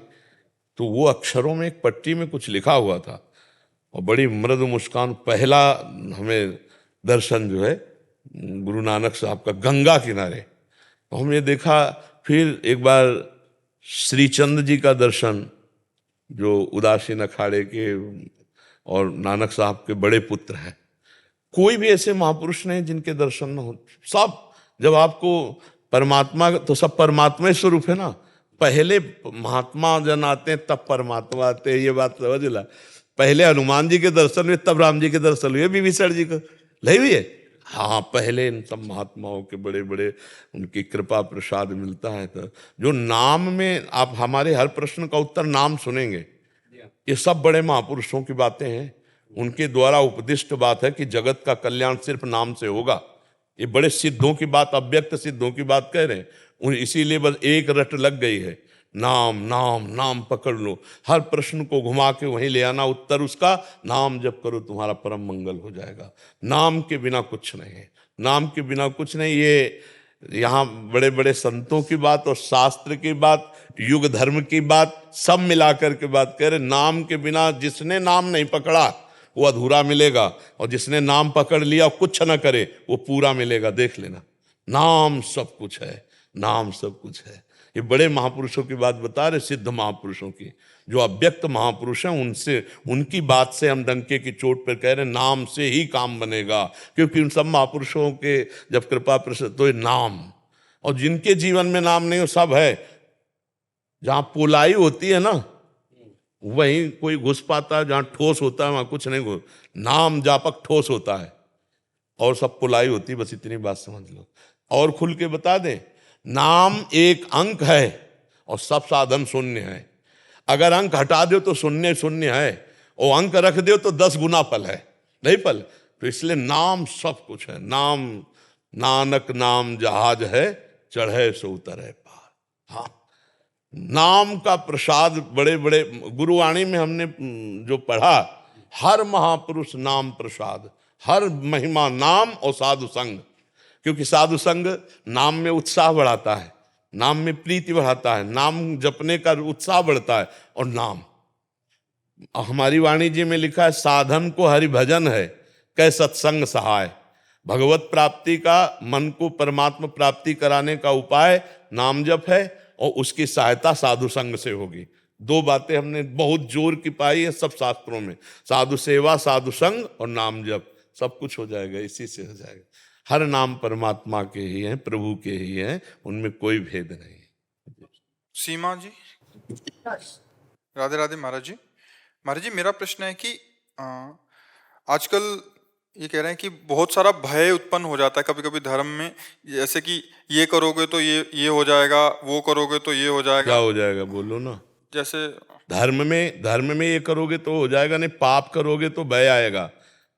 B: तो वो अक्षरों में एक पट्टी में कुछ लिखा हुआ था और बड़ी मृदु मुस्कान, पहला हमें दर्शन जो है गुरु नानक साहब का गंगा किनारे। तो हमने देखा, फिर एक बार श्रीचंद जी का दर्शन, जो उदासीन अखाड़े के और नानक साहब के बड़े पुत्र हैं। कोई भी ऐसे महापुरुष नहीं जिनके दर्शन न हो। सब, जब आपको परमात्मा, तो सब परमात्मा ही स्वरूप है ना। पहले महात्मा जन आते हैं तब परमात्मा आते हैं, ये बात समझ ला। पहले हनुमान जी के दर्शन हुए तब राम जी के दर्शन हुए, विभीषण जी को नहीं हुए। हाँ, पहले इन सब महात्माओं के बड़े बड़े उनकी कृपा प्रसाद मिलता है। तो जो नाम में आप हमारे हर प्रश्न का उत्तर नाम सुनेंगे, ये सब बड़े महापुरुषों की बातें हैं। उनके द्वारा उपदिष्ट बात है कि जगत का कल्याण सिर्फ नाम से होगा। ये बड़े सिद्धों की बात, अव्यक्त सिद्धों की बात कह रहे हैं। इसीलिए बस एक रट लग गई है, नाम नाम नाम पकड़ लो। हर प्रश्न को घुमा के वहीं ले आना, उत्तर उसका नाम जप करो, तुम्हारा परम मंगल हो जाएगा। नाम के बिना कुछ नहीं है, नाम के बिना कुछ नहीं। ये यहाँ बड़े बड़े संतों की बात और शास्त्र की बात, युग धर्म की बात, सब मिलाकर के बात कह रहे। नाम के बिना जिसने नाम नहीं पकड़ा वो अधूरा मिलेगा, और जिसने नाम पकड़ लिया कुछ न करे वो पूरा मिलेगा। देख लेना, नाम सब कुछ है, नाम सब कुछ है। ये बड़े महापुरुषों की बात बता रहे, सिद्ध महापुरुषों की, जो अव्यक्त महापुरुष हैं। उनसे, उनकी बात से हम डंके की चोट पर कह रहे हैं, नाम से ही काम बनेगा। क्योंकि उन सब महापुरुषों के जब कृपा प्रसाद, तो ये नाम, और जिनके जीवन में नाम नहीं हो, सब है। जहाँ पोलाई होती है ना, वहीं कोई घुस पाता है, जहाँ ठोस होता है वहाँ कुछ नहीं घुस। नाम जापक ठोस होता है और सब पुलाई होती है। बस इतनी बात समझ लो। और खुल के बता दें, नाम एक अंक है और सब साधन शून्य है। अगर अंक हटा दो तो शून्य शून्य है, और अंक रख दो तो 10 गुना फल है, नहीं फल। तो इसलिए नाम सब कुछ है। नाम, नानक नाम जहाज है, चढ़े सो उतरे पार। हाँ, नाम का प्रसाद बड़े बड़े गुरुवाणी में हमने जो पढ़ा, हर महापुरुष नाम प्रसाद, हर महिमा नाम और साधु संग। क्योंकि साधु संग नाम में उत्साह बढ़ाता है, नाम में प्रीति बढ़ाता है, नाम जपने का उत्साह बढ़ता है। और नाम, हमारी वाणी जी में लिखा है, साधन को हरि भजन है, कै सत्संग सहाय। भगवत प्राप्ति का, मन को परमात्मा प्राप्ति कराने का उपाय नाम जप है, और उसकी सहायता साधु संग से होगी। 2 बातें हमने बहुत जोर की पाई है सब शास्त्रों में, साधु सेवा, साधु संग और नाम जप, सब कुछ हो जाएगा, इसी से हो जाएगा। हर नाम परमात्मा के ही हैं, प्रभु के ही हैं, उनमें कोई भेद नहीं।
A: सीमा जी, राधे राधे महाराज जी। महाराज जी, मेरा प्रश्न है कि आजकल ये कह रहे हैं कि बहुत सारा भय उत्पन्न हो जाता है कभी कभी धर्म में, जैसे कि ये करोगे तो ये हो जाएगा, वो करोगे तो ये हो जाएगा।
B: क्या हो जाएगा बोलो ना।
A: जैसे
B: धर्म में ये करोगे तो हो जाएगा नहीं, पाप करोगे तो भय आएगा।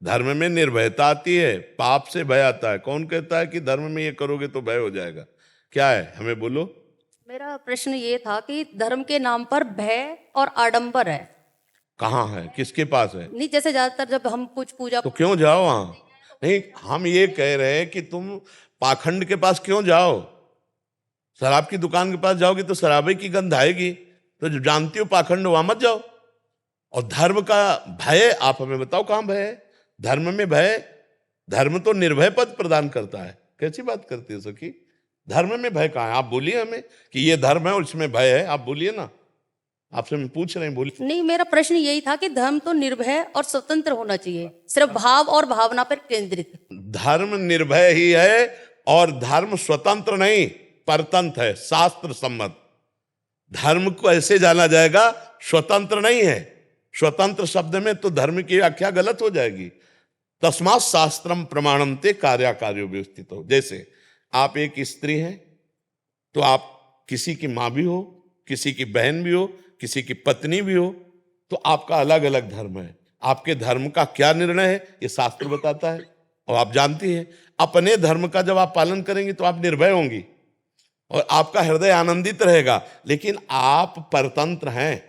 B: धर्म में निर्भयता आती है, पाप से भय आता है। कौन कहता है कि धर्म में ये करोगे तो भय हो जाएगा? क्या है, हमें बोलो।
E: मेरा प्रश्न ये था कि धर्म के नाम पर भय और आडंबर है,
B: कहाँ है, किसके पास है?
E: नहीं जैसे ज्यादातर जब हम कुछ पूजा,
B: तो क्यों जाओ वहां? नहीं, हम ये कह रहे हैं कि तुम पाखंड के पास क्यों जाओ? शराब की दुकान के पास जाओगे तो शराबे की गंध आएगी, तो जो जानती हो पाखंड, वहां मत जाओ। और धर्म का भय, आप हमें बताओ कहां भय है? धर्म में भय, धर्म तो निर्भय पद प्रदान करता है। कैसी बात करती है सखी? धर्म में भय कहाँ है? आप बोलिए हमें कि ये धर्म है और इसमें भय है, आप बोलिए ना। आपसे मैं पूछ रहे हैं, बोलिए।
E: नहीं, मेरा प्रश्न यही था कि धर्म तो निर्भय और स्वतंत्र होना चाहिए, सिर्फ भाव और भावना पर केंद्रित।
B: धर्म निर्भय ही है और धर्म स्वतंत्र नहीं, परतंत्र है, शास्त्र सम्मत। धर्म को ऐसे जाना जाएगा, स्वतंत्र नहीं है। स्वतंत्र शब्द में तो धर्म की व्याख्या गलत हो जाएगी। तस्मात् शास्त्रम प्रमाणम ते कार्याकार्यो व्यवस्थित हो। जैसे आप एक स्त्री हैं तो आप किसी की माँ भी हो, किसी की बहन भी हो, किसी की पत्नी भी हो, तो आपका अलग अलग धर्म है। आपके धर्म का क्या निर्णय है ये शास्त्र बताता है, और आप जानती हैं अपने धर्म का जब आप पालन करेंगी तो आप निर्भय होंगी और आपका हृदय आनंदित रहेगा। लेकिन आप परतंत्र हैं,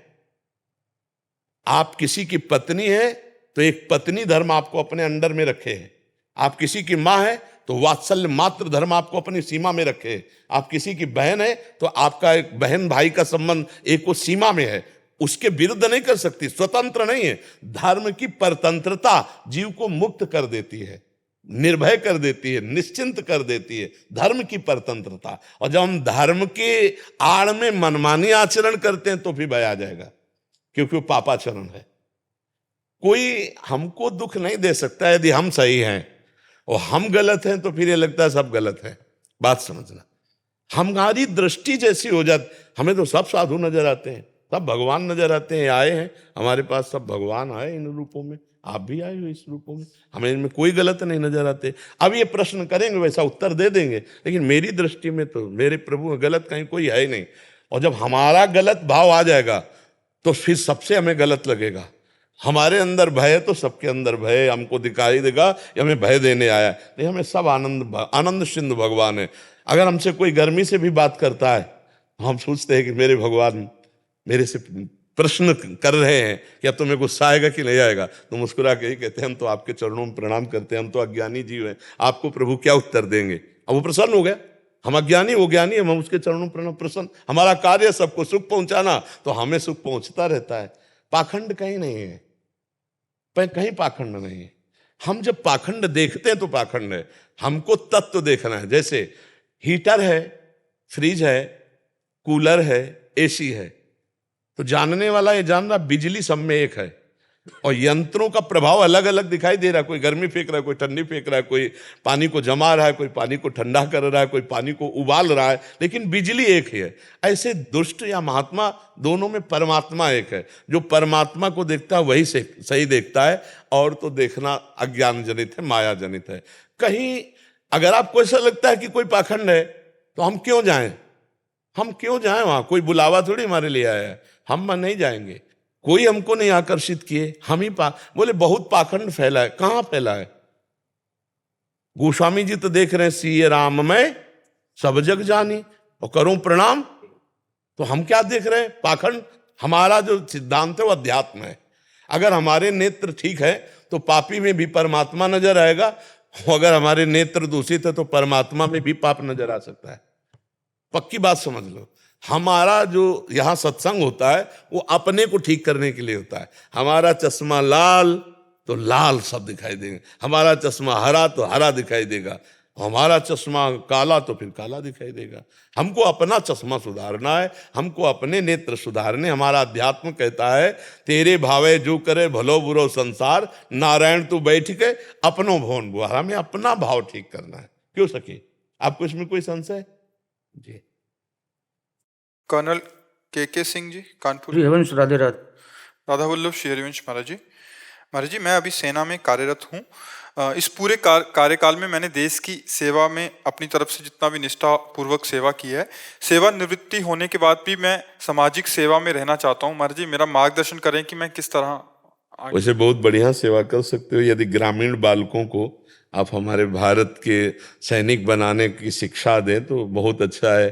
B: आप किसी की पत्नी है तो एक पत्नी धर्म आपको अपने अंडर में रखे है। आप किसी की माँ है तो वात्सल्य मात्र धर्म आपको अपनी सीमा में रखे। आप किसी की बहन है तो आपका एक बहन भाई का संबंध एक वो सीमा में है, उसके विरुद्ध नहीं कर सकती, स्वतंत्र नहीं है। धर्म की परतंत्रता जीव को मुक्त कर देती है, निर्भय कर देती है, निश्चिंत कर देती है, धर्म की परतंत्रता। और जब हम धर्म के आड़ में मनमानी आचरण करते हैं तो भी भय आ जाएगा, क्योंकि वो पापाचरण है। कोई हमको दुख नहीं दे सकता यदि हम सही हैं, और हम गलत हैं तो फिर ये लगता है सब गलत है। बात समझना, हमारी दृष्टि जैसी हो जाती, हमें तो सब साधु नजर आते हैं, सब भगवान नजर आते हैं, आए हैं हमारे पास सब भगवान आए इन रूपों में, आप भी आए हो इस रूपों में, हमें इनमें कोई गलत नहीं नजर आते। अब ये प्रश्न करेंगे वैसा उत्तर दे देंगे, लेकिन मेरी दृष्टि में तो मेरे प्रभु में गलत कहीं कोई है ही नहीं। और जब हमारा गलत भाव आ जाएगा तो फिर सबसे हमें गलत लगेगा। हमारे अंदर भय है तो सबके अंदर भय है, हमको दिखाई देगा ये हमें भय देने आया है, नहीं, हमें सब आनंद सिंधु भगवान है। अगर हमसे कोई गर्मी से भी बात करता है, हम सोचते हैं कि मेरे भगवान मेरे से प्रश्न कर रहे हैं कि अब तुम्हें गुस्सा आएगा कि नहीं आएगा, तो मुस्कुरा के ही कहते हैं हम तो आपके चरणों में प्रणाम करते हैं, हम तो अज्ञानी जीव हैं, आपको प्रभु क्या उत्तर देंगे। अब वो प्रसन्न हो गया, हम अज्ञानी वो ज्ञानी, हम उसके चरणों में प्रणाम, प्रसन्न। हमारा कार्य सबको सुख पहुंचाना, तो हमें सुख पहुंचता रहता है। पाखंड कहीं नहीं है, कहीं पाखंड नहीं है। हम जब पाखंड देखते हैं तो पाखंड है, हमको तत्व देखना है। जैसे हीटर है, फ्रिज है, कूलर है, एसी है, तो जानने वाला ये जान रहा बिजली सब में एक है, और यंत्रों का प्रभाव अलग अलग दिखाई दे रहा है। कोई गर्मी फेंक रहा है, कोई ठंडी फेंक रहा है, कोई पानी को जमा रहा है, कोई पानी को ठंडा कर रहा है, कोई पानी को उबाल रहा है, लेकिन बिजली एक ही है। ऐसे दुष्ट या महात्मा दोनों में परमात्मा एक है। जो परमात्मा को देखता है वही सही देखता है, और तो देखना अज्ञान जनित है, माया जनित है। कहीं अगर आपको ऐसा लगता है कि कोई पाखंड है तो हम क्यों जाएं, हम क्यों जाएं वहां, कोई बुलावा थोड़ी हमारे लिए आया है, हम नहीं जाएंगे। कोई हमको नहीं आकर्षित किए, हम ही बोले बहुत पाखंड फैला है, कहां फैला है। गोस्वामी जी तो देख रहे हैं सीए राम में सब जग जानी और करूं प्रणाम, तो हम क्या देख रहे हैं, पाखंड। हमारा जो सिद्धांत है वो अध्यात्म है। अगर हमारे नेत्र ठीक है तो पापी में भी परमात्मा नजर आएगा, अगर हमारे नेत्र दूषित है तो परमात्मा में भी पाप नजर आ सकता है। पक्की बात समझ लो। हमारा जो यहाँ सत्संग होता है वो अपने को ठीक करने के लिए होता है। हमारा चश्मा लाल तो लाल सब दिखाई देंगे, हमारा चश्मा हरा तो हरा दिखाई देगा, हमारा चश्मा काला तो फिर काला दिखाई देगा। हमको अपना चश्मा सुधारना है, हमको अपने नेत्र सुधारने। हमारा अध्यात्म कहता है तेरे भावे जो करे भलो बुरो संसार, नारायण तू बैठ के अपनो भवन बुआ। हमें अपना भाव ठीक करना है, क्यों सके। आपको इसमें कोई संशय जी?
A: कर्नल के सिंह जी, कानपुर।
F: हरिवंश, राधे राधे।
A: राधा वल्लभ श्री हरिवंश महाराज जी। महाराज जी, मैं अभी सेना में कार्यरत हूँ। इस पूरे कार्यकाल में मैंने देश की सेवा में अपनी तरफ से जितना भी निष्ठा पूर्वक सेवा की है। सेवानिवृत्ति होने के बाद भी मैं सामाजिक सेवा में रहना चाहता हूँ। महाराज जी, मेरा मार्गदर्शन करें कि मैं किस तरह
B: वैसे बहुत बढ़िया सेवा कर सकते हो। यदि ग्रामीण बालकों को आप हमारे भारत के सैनिक बनाने की शिक्षा दें तो बहुत अच्छा है।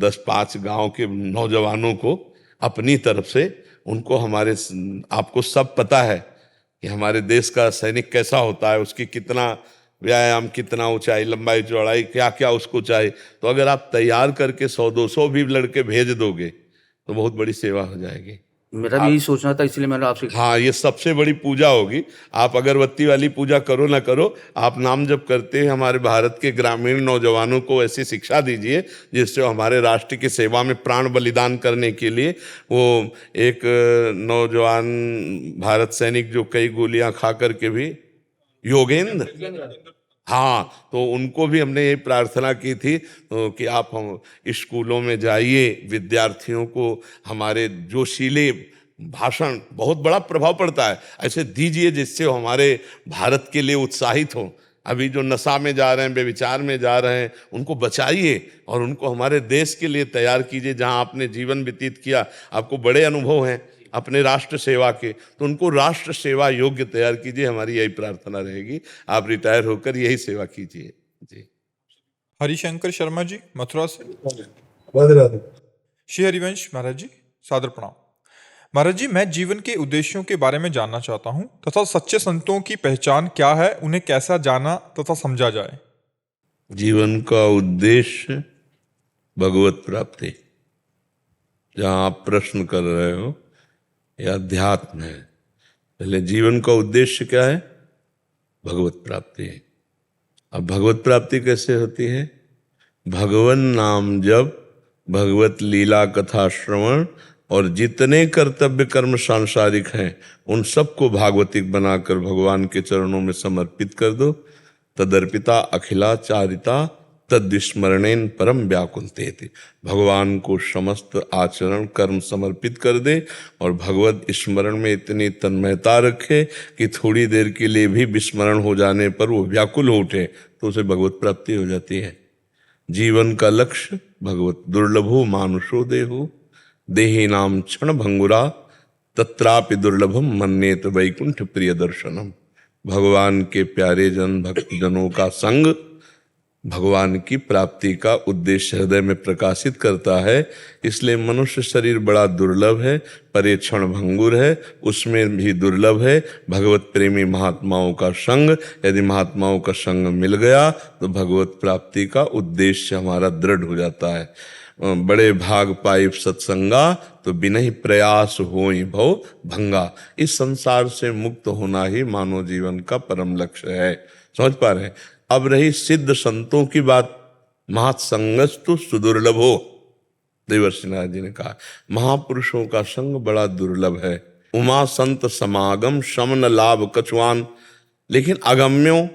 B: 10-5 गांव के नौजवानों को अपनी तरफ से, उनको हमारे, आपको सब पता है कि हमारे देश का सैनिक कैसा होता है, उसकी कितना व्यायाम, कितना ऊंचाई, लंबाई, चौड़ाई, क्या क्या उसको चाहिए। तो अगर आप तैयार करके 100-200 भी लड़के भेज दोगे तो बहुत बड़ी सेवा हो जाएगी।
F: मेरा भी यही सोचना था, इसलिए मैंने आपसे।
B: हाँ, ये सबसे बड़ी पूजा होगी। आप अगरबत्ती वाली पूजा करो ना करो, आप नाम जप करते हैं हमारे भारत के ग्रामीण नौजवानों को ऐसी शिक्षा दीजिए जिससे हमारे राष्ट्र की सेवा में प्राण बलिदान करने के लिए। वो एक नौजवान भारत सैनिक जो कई गोलियां खा करके भी, योगेंद्र, हाँ, तो उनको भी हमने ये प्रार्थना की थी कि आप हम स्कूलों में जाइए, विद्यार्थियों को हमारे जोशीले भाषण, बहुत बड़ा प्रभाव पड़ता है, ऐसे दीजिए जिससे वो हमारे भारत के लिए उत्साहित हों। अभी जो नशा में जा रहे हैं, व्यभिचार में जा रहे हैं, उनको बचाइए और उनको हमारे देश के लिए तैयार कीजिए। जहाँ आपने जीवन व्यतीत किया, आपको बड़े अनुभव हैं अपने राष्ट्र सेवा के, तो उनको राष्ट्र सेवा योग्य तैयार कीजिए। हमारी यही प्रार्थना रहेगी। आप रिटायर होकर यही सेवा कीजिए जी।
A: हरिशंकर शर्मा जी, मथुरा से।
G: राधे राधे।
A: श्री हरिवंश महाराज जी, सादर प्रणाम। महाराज जी, मैं जीवन के उद्देश्यों के बारे में जानना चाहता हूँ तथा सच्चे संतों की पहचान क्या है, उन्हें कैसा जाना तथा समझा जाए।
B: जीवन का उद्देश्य भगवत प्राप्ति, जहां आप प्रश्न कर रहे हो, यह अध्यात्म है। पहले जीवन का उद्देश्य क्या है? भगवत प्राप्ति। अब भगवत प्राप्ति कैसे होती है? भगवन नाम जप, भगवत लीला कथा श्रवण और जितने कर्तव्य कर्म सांसारिक हैं उन सबको भागवतिक बनाकर भगवान के चरणों में समर्पित कर दो। तदर्पिता अखिलाचारिता तद्विस्मरणेन परम व्याकुलतेति। भगवान को समस्त आचरण कर्म समर्पित कर दे और भगवत स्मरण में इतनी तन्मयता रखे कि थोड़ी देर के लिए भी विस्मरण हो जाने पर वो व्याकुल हो उठे, तो उसे भगवत प्राप्ति हो जाती है। जीवन का लक्ष्य भगवत दुर्लभो मानुषो देहो देही नाम क्षण भंगुरा तत्रापि दुर्लभम मन्येत वैकुंठ प्रिय दर्शनम। भगवान के प्यारे जन भक्त जनों का संग भगवान की प्राप्ति का उद्देश्य हृदय में प्रकाशित करता है। इसलिए मनुष्य शरीर बड़ा दुर्लभ है, पर ये क्षण भंगुर है, उसमें भी दुर्लभ है भगवत प्रेमी महात्माओं का संग। यदि महात्माओं का संग मिल गया तो भगवत प्राप्ति का उद्देश्य हमारा दृढ़ हो जाता है। बड़े भाग पाइप सत्संगा तो बिना ही प्रयास होई भव भंगा। इस संसार से मुक्त होना ही मानव जीवन का परम लक्ष्य है। समझ पा रहे हैं? अब रही सिद्ध संतों की बात। महासंगस्तु सुदुर्लभो, देवर्षि नारद जी ने कहा महापुरुषों का संग बड़ा दुर्लभ है। उमा संत समागम शमन लाभ कछुआन, लेकिन अगम्यों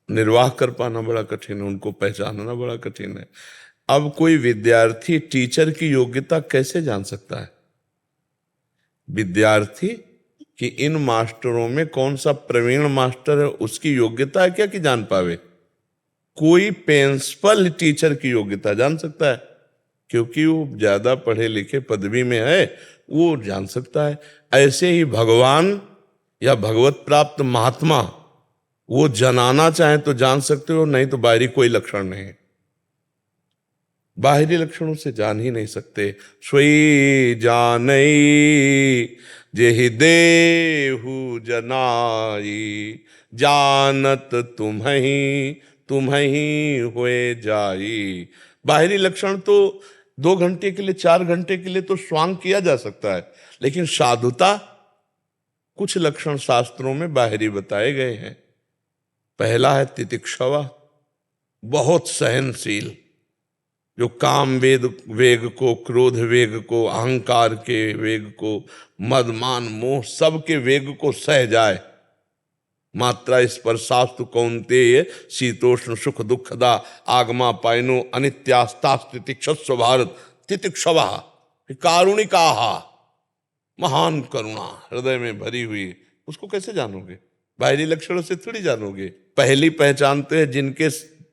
B: निर्वाह कर पाना बड़ा कठिन है, उनको पहचानना बड़ा कठिन है। अब कोई विद्यार्थी टीचर की योग्यता कैसे जान सकता है? विद्यार्थी कि इन मास्टरों में कौन सा प्रवीण मास्टर है, उसकी योग्यता है क्या कि जान पावे? कोई प्रिंसिपल टीचर की योग्यता जान सकता है, क्योंकि वो ज्यादा पढ़े लिखे पदवी में है, वो जान सकता है। ऐसे ही भगवान या भगवत प्राप्त महात्मा वो जनाना चाहे तो जान सकते हो, नहीं तो बाहरी कोई लक्षण नहीं, बाहरी लक्षणों से जान ही नहीं सकते। स्वई जानई जेहि देहु जनाई, जानत तुम्हें होए जाई। बाहरी लक्षण तो 2 घंटे के लिए 4 घंटे के लिए तो स्वांग किया जा सकता है, लेकिन साधुता कुछ लक्षण शास्त्रों में बाहरी बताए गए हैं। पहला है तितिक्षवा, बहुत सहनशील, जो काम वेग को, क्रोध वेग को, अहंकार के वेग को, मद मान मोह सबके वेग को सह जाए। मात्रा स्पर्शास्तु कौन्तेय शीतोष्ण सुख दुखदा आगमा पायनो अनित्यास्तास्तितिक्षस्व भारत। तितिक्षवा कारुणिकाहा, महान करुणा हृदय में भरी हुई, उसको कैसे जानोगे? बाहरी लक्षणों से थोड़ी जानोगे। पहली पहचानते हैं जिनके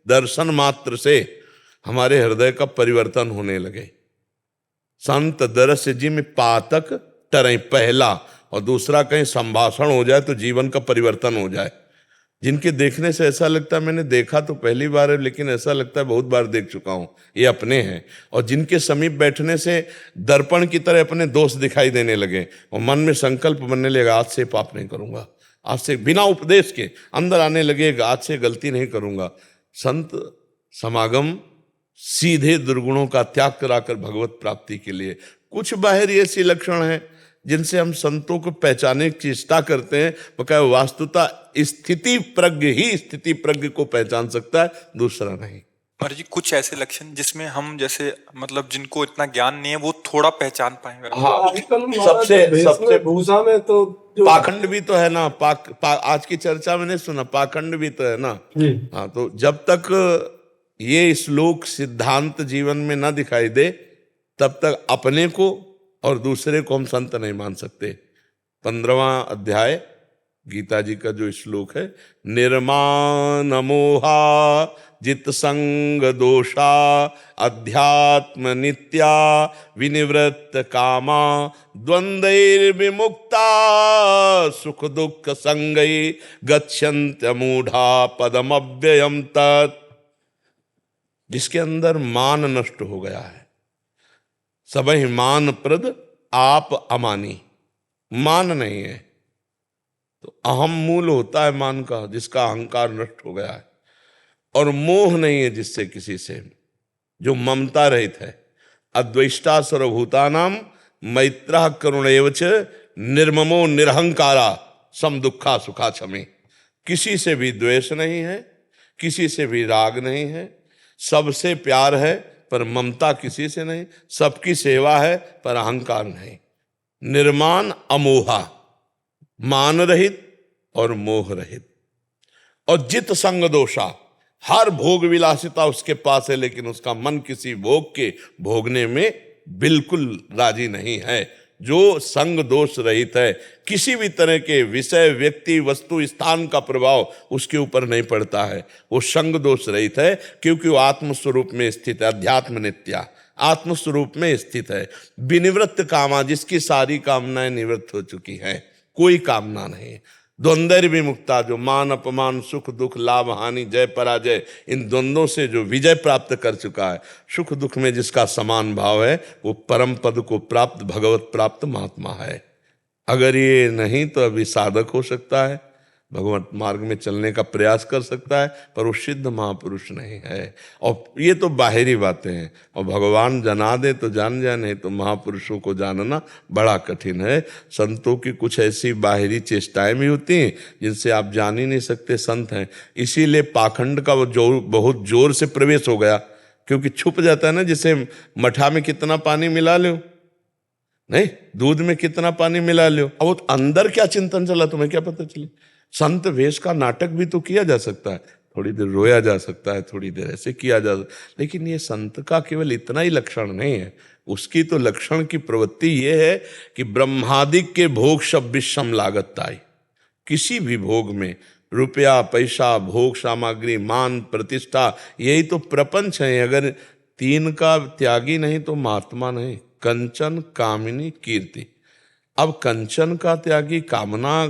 B: दर्शन मात्र से हमारे हृदय का परिवर्तन होने लगे। संत दरस जिम पातक टरें, पहला। और दूसरा कहीं संभाषण हो जाए तो जीवन का परिवर्तन हो जाए। जिनके देखने से ऐसा लगता है मैंने देखा तो पहली बार है, लेकिन ऐसा लगता है बहुत बार देख चुका हूं, ये अपने हैं। और जिनके समीप बैठने से दर्पण की तरह अपने दोस्त दिखाई देने लगे और मन में संकल्प बनने लगा आज से पाप नहीं करूंगा, आज से बिना उपदेश के अंदर आने लगेगा आज से गलती नहीं करूंगा। संत समागम सीधे दुर्गुणों का त्याग कराकर भगवत प्राप्ति के लिए। कुछ बाहरी ऐसी लक्षण हैं जिनसे हम संतों को पहचानने की चेष्टा करते हैं, बकाया वास्तुता स्थिति प्रज्ञ ही स्थिति प्रज्ञ को पहचान सकता है, दूसरा नहीं।
A: महाराज जी, कुछ ऐसे लक्षण जिसमें हम जैसे मतलब जिनको इतना ज्ञान नहीं है वो थोड़ा पहचान पाएंगे।
B: सबसे
G: भूसा में तो
B: पाखंड भी तो है ना। आज की चर्चा में नहीं सुना, पाखंड भी तो है ना। हाँ, तो जब तक ये श्लोक सिद्धांत जीवन में ना दिखाई दे तब तक अपने को और दूसरे को हम संत नहीं मान सकते। 15वां अध्याय गीता जी का जो श्लोक है, निर्माण मोहा जित संग दोषा अध्यात्म नित्या विनिवृत्त कामा द्वंद्वैर विमुक्ता सुख दुख संगै गच्छन्त मूढ़ा पदम अव्ययम तत्। जिसके अंदर मान नष्ट हो गया है, सबहि मान प्रद आप अमानी, मान नहीं है। तो अहम मूल होता है मान का, जिसका अहंकार नष्ट हो गया है, और मोह नहीं है जिससे किसी से, जो ममता रहित है। अद्वेष्टा सर्वभूतानाम मैत्रः करुण एव च निर्ममो निरहंकारा सम दुखा सुखा क्षमे। किसी से भी द्वेष नहीं है, किसी से भी राग नहीं है, सबसे प्यार है पर ममता किसी से नहीं, सबकी सेवा है पर अहंकार नहीं। निर्माण अमोहा, मान रहित और मोह रहित। और जित संग दोषा, हर भोग विलासिता उसके पास है, लेकिन उसका मन किसी भोग के भोगने में बिल्कुल राजी नहीं है। जो संग दोष रहित है, किसी भी तरह के विषय, व्यक्ति, वस्तु, स्थान का प्रभाव उसके ऊपर नहीं पड़ता है, वो संग दोष रहित है, क्योंकि वो आत्मस्वरूप में स्थित है। अध्यात्म नित्या आत्मस्वरूप में स्थित है। विनिवृत्त कामा, जिसकी सारी कामनाएं निवृत्त हो चुकी हैं, कोई कामना नहीं। द्वंद्व विमुक्ता, जो मान अपमान, सुख दुख, लाभ हानि, जय पराजय, इन द्वंद्वों से जो विजय प्राप्त कर चुका है, सुख दुख में जिसका समान भाव है, वो परम पद को प्राप्त, भगवत प्राप्त महात्मा है। अगर ये नहीं तो अभी साधक हो सकता है, भगवत मार्ग में चलने का प्रयास कर सकता है, पर वो सिद्ध महापुरुष नहीं है। और ये तो बाहरी बातें हैं, और भगवान जना दे तो जान जाए, नहीं तो महापुरुषों को जानना बड़ा कठिन है। संतों की कुछ ऐसी बाहरी चेष्टाएं भी होती हैं जिनसे आप जान ही नहीं सकते संत हैं। इसीलिए पाखंड का वो जोर, बहुत जोर से प्रवेश हो गया, क्योंकि छुप जाता है ना। जिसे मठा में कितना पानी मिला लो, नहीं दूध में कितना पानी मिला लो, अब वो अंदर क्या चिंतन चला तुम्हें क्या पता चले। संत वेश का नाटक भी तो किया जा सकता है, थोड़ी देर रोया जा सकता है, थोड़ी देर ऐसे किया जा सकता है, लेकिन ये संत का केवल इतना ही लक्षण नहीं है। उसकी तो लक्षण की प्रवृत्ति ये है कि ब्रह्मादिक के भोग सब विषम लागत ताई। किसी भी भोग में रुपया, पैसा, भोग सामग्री, मान, प्रतिष्ठा, यही तो प्रपंच है। अगर तीन का त्यागी नहीं तो महात्मा नहीं। कंचन, कामिनी, कीर्ति। अब कंचन का त्यागी कामना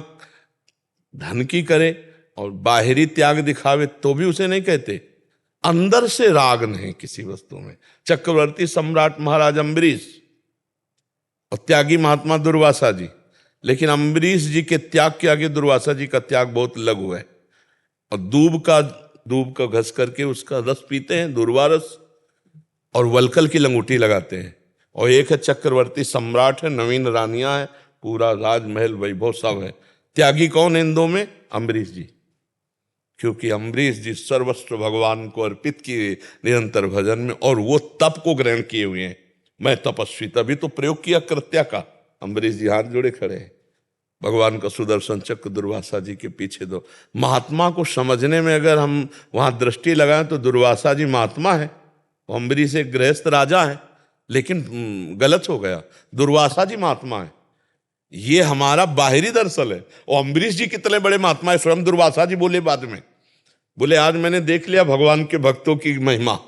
B: धन की करे और बाहरी त्याग दिखावे तो भी उसे नहीं कहते। अंदर से राग नहीं किसी वस्तु में। चक्रवर्ती सम्राट महाराज अम्बरीश और त्यागी महात्मा दुर्वासा जी, लेकिन अम्बरीश जी के त्याग के आगे दुर्वासा जी का त्याग बहुत लघु है। और दूब का घस करके उसका रस पीते हैं, दुर्वा रस, और वलकल की लंगूटी लगाते हैं। और एक है चक्रवर्ती सम्राट है, नवीन रानियां है, पूरा राजमहल वैभव सब है। त्यागी कौन है इन दो में? अम्बरीश जी। क्योंकि अम्बरीश जी सर्वस्व भगवान को अर्पित किए निरंतर भजन में, और वो तप को ग्रहण किए हुए हैं। मैं तपस्वी, तभी तो प्रयोग किया कृत्या का। अम्बरीश जी हाथ जोड़े खड़े हैं। भगवान का सुदर्शन चक्र दुर्वासा जी के पीछे दो। महात्मा को समझने में अगर हम वहां दृष्टि लगाएं तो दुर्वासा जी महात्मा है, अम्बरीश एक गृहस्थ राजा है, लेकिन गलत हो गया। दुर्वासा जी महात्मा है। ये हमारा बाहरी दर्शन है। और अम्बरीश जी कितने बड़े महात्मा है। स्वयं दुर्वासा जी बोले बाद में, बोले आज मैंने देख लिया भगवान के भक्तों की महिमा।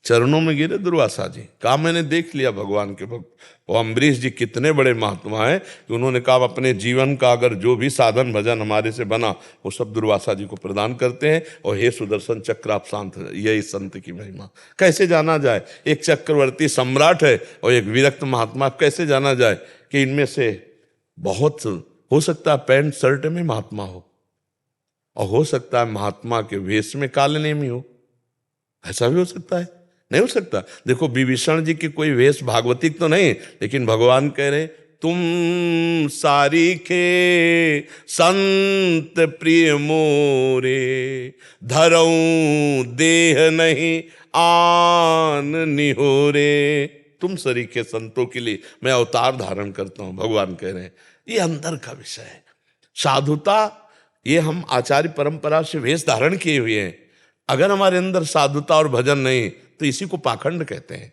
B: चरणों में गिरे दुर्वासा जी, कहा मैंने देख लिया भगवान के भक्त। और अम्बरीश जी कितने बड़े महात्मा है कि उन्होंने कहा अपने जीवन का अगर जो भी साधन भजन हमारे से बना वो सब दुर्वासा जी को प्रदान करते हैं। और हे सुदर्शन चक्र आप शांत, यही संत की महिमा। कैसे जाना जाए? एक चक्रवर्ती सम्राट है और एक विरक्त महात्मा, कैसे जाना जाए कि इनमें से बहुत हो सकता है पैंट शर्ट में महात्मा हो, और हो सकता है महात्मा के वेश में काले नेमी हो। ऐसा भी हो सकता है, नहीं हो सकता। देखो विभीषण जी की कोई वेश भागवतिक तो नहीं, लेकिन भगवान कह रहे तुम सारीखे संत प्रिय मोरे, धरऊं देह नहीं आन निहोरे। तुम सरीखे संतों के लिए मैं अवतार धारण करता हूं, भगवान कह रहे हैं। ये अंदर का विषय है। साधुता ये हम आचार्य परंपरा से वेश धारण किए हुए हैं। अगर हमारे अंदर साधुता और भजन नहीं तो इसी को पाखंड कहते हैं।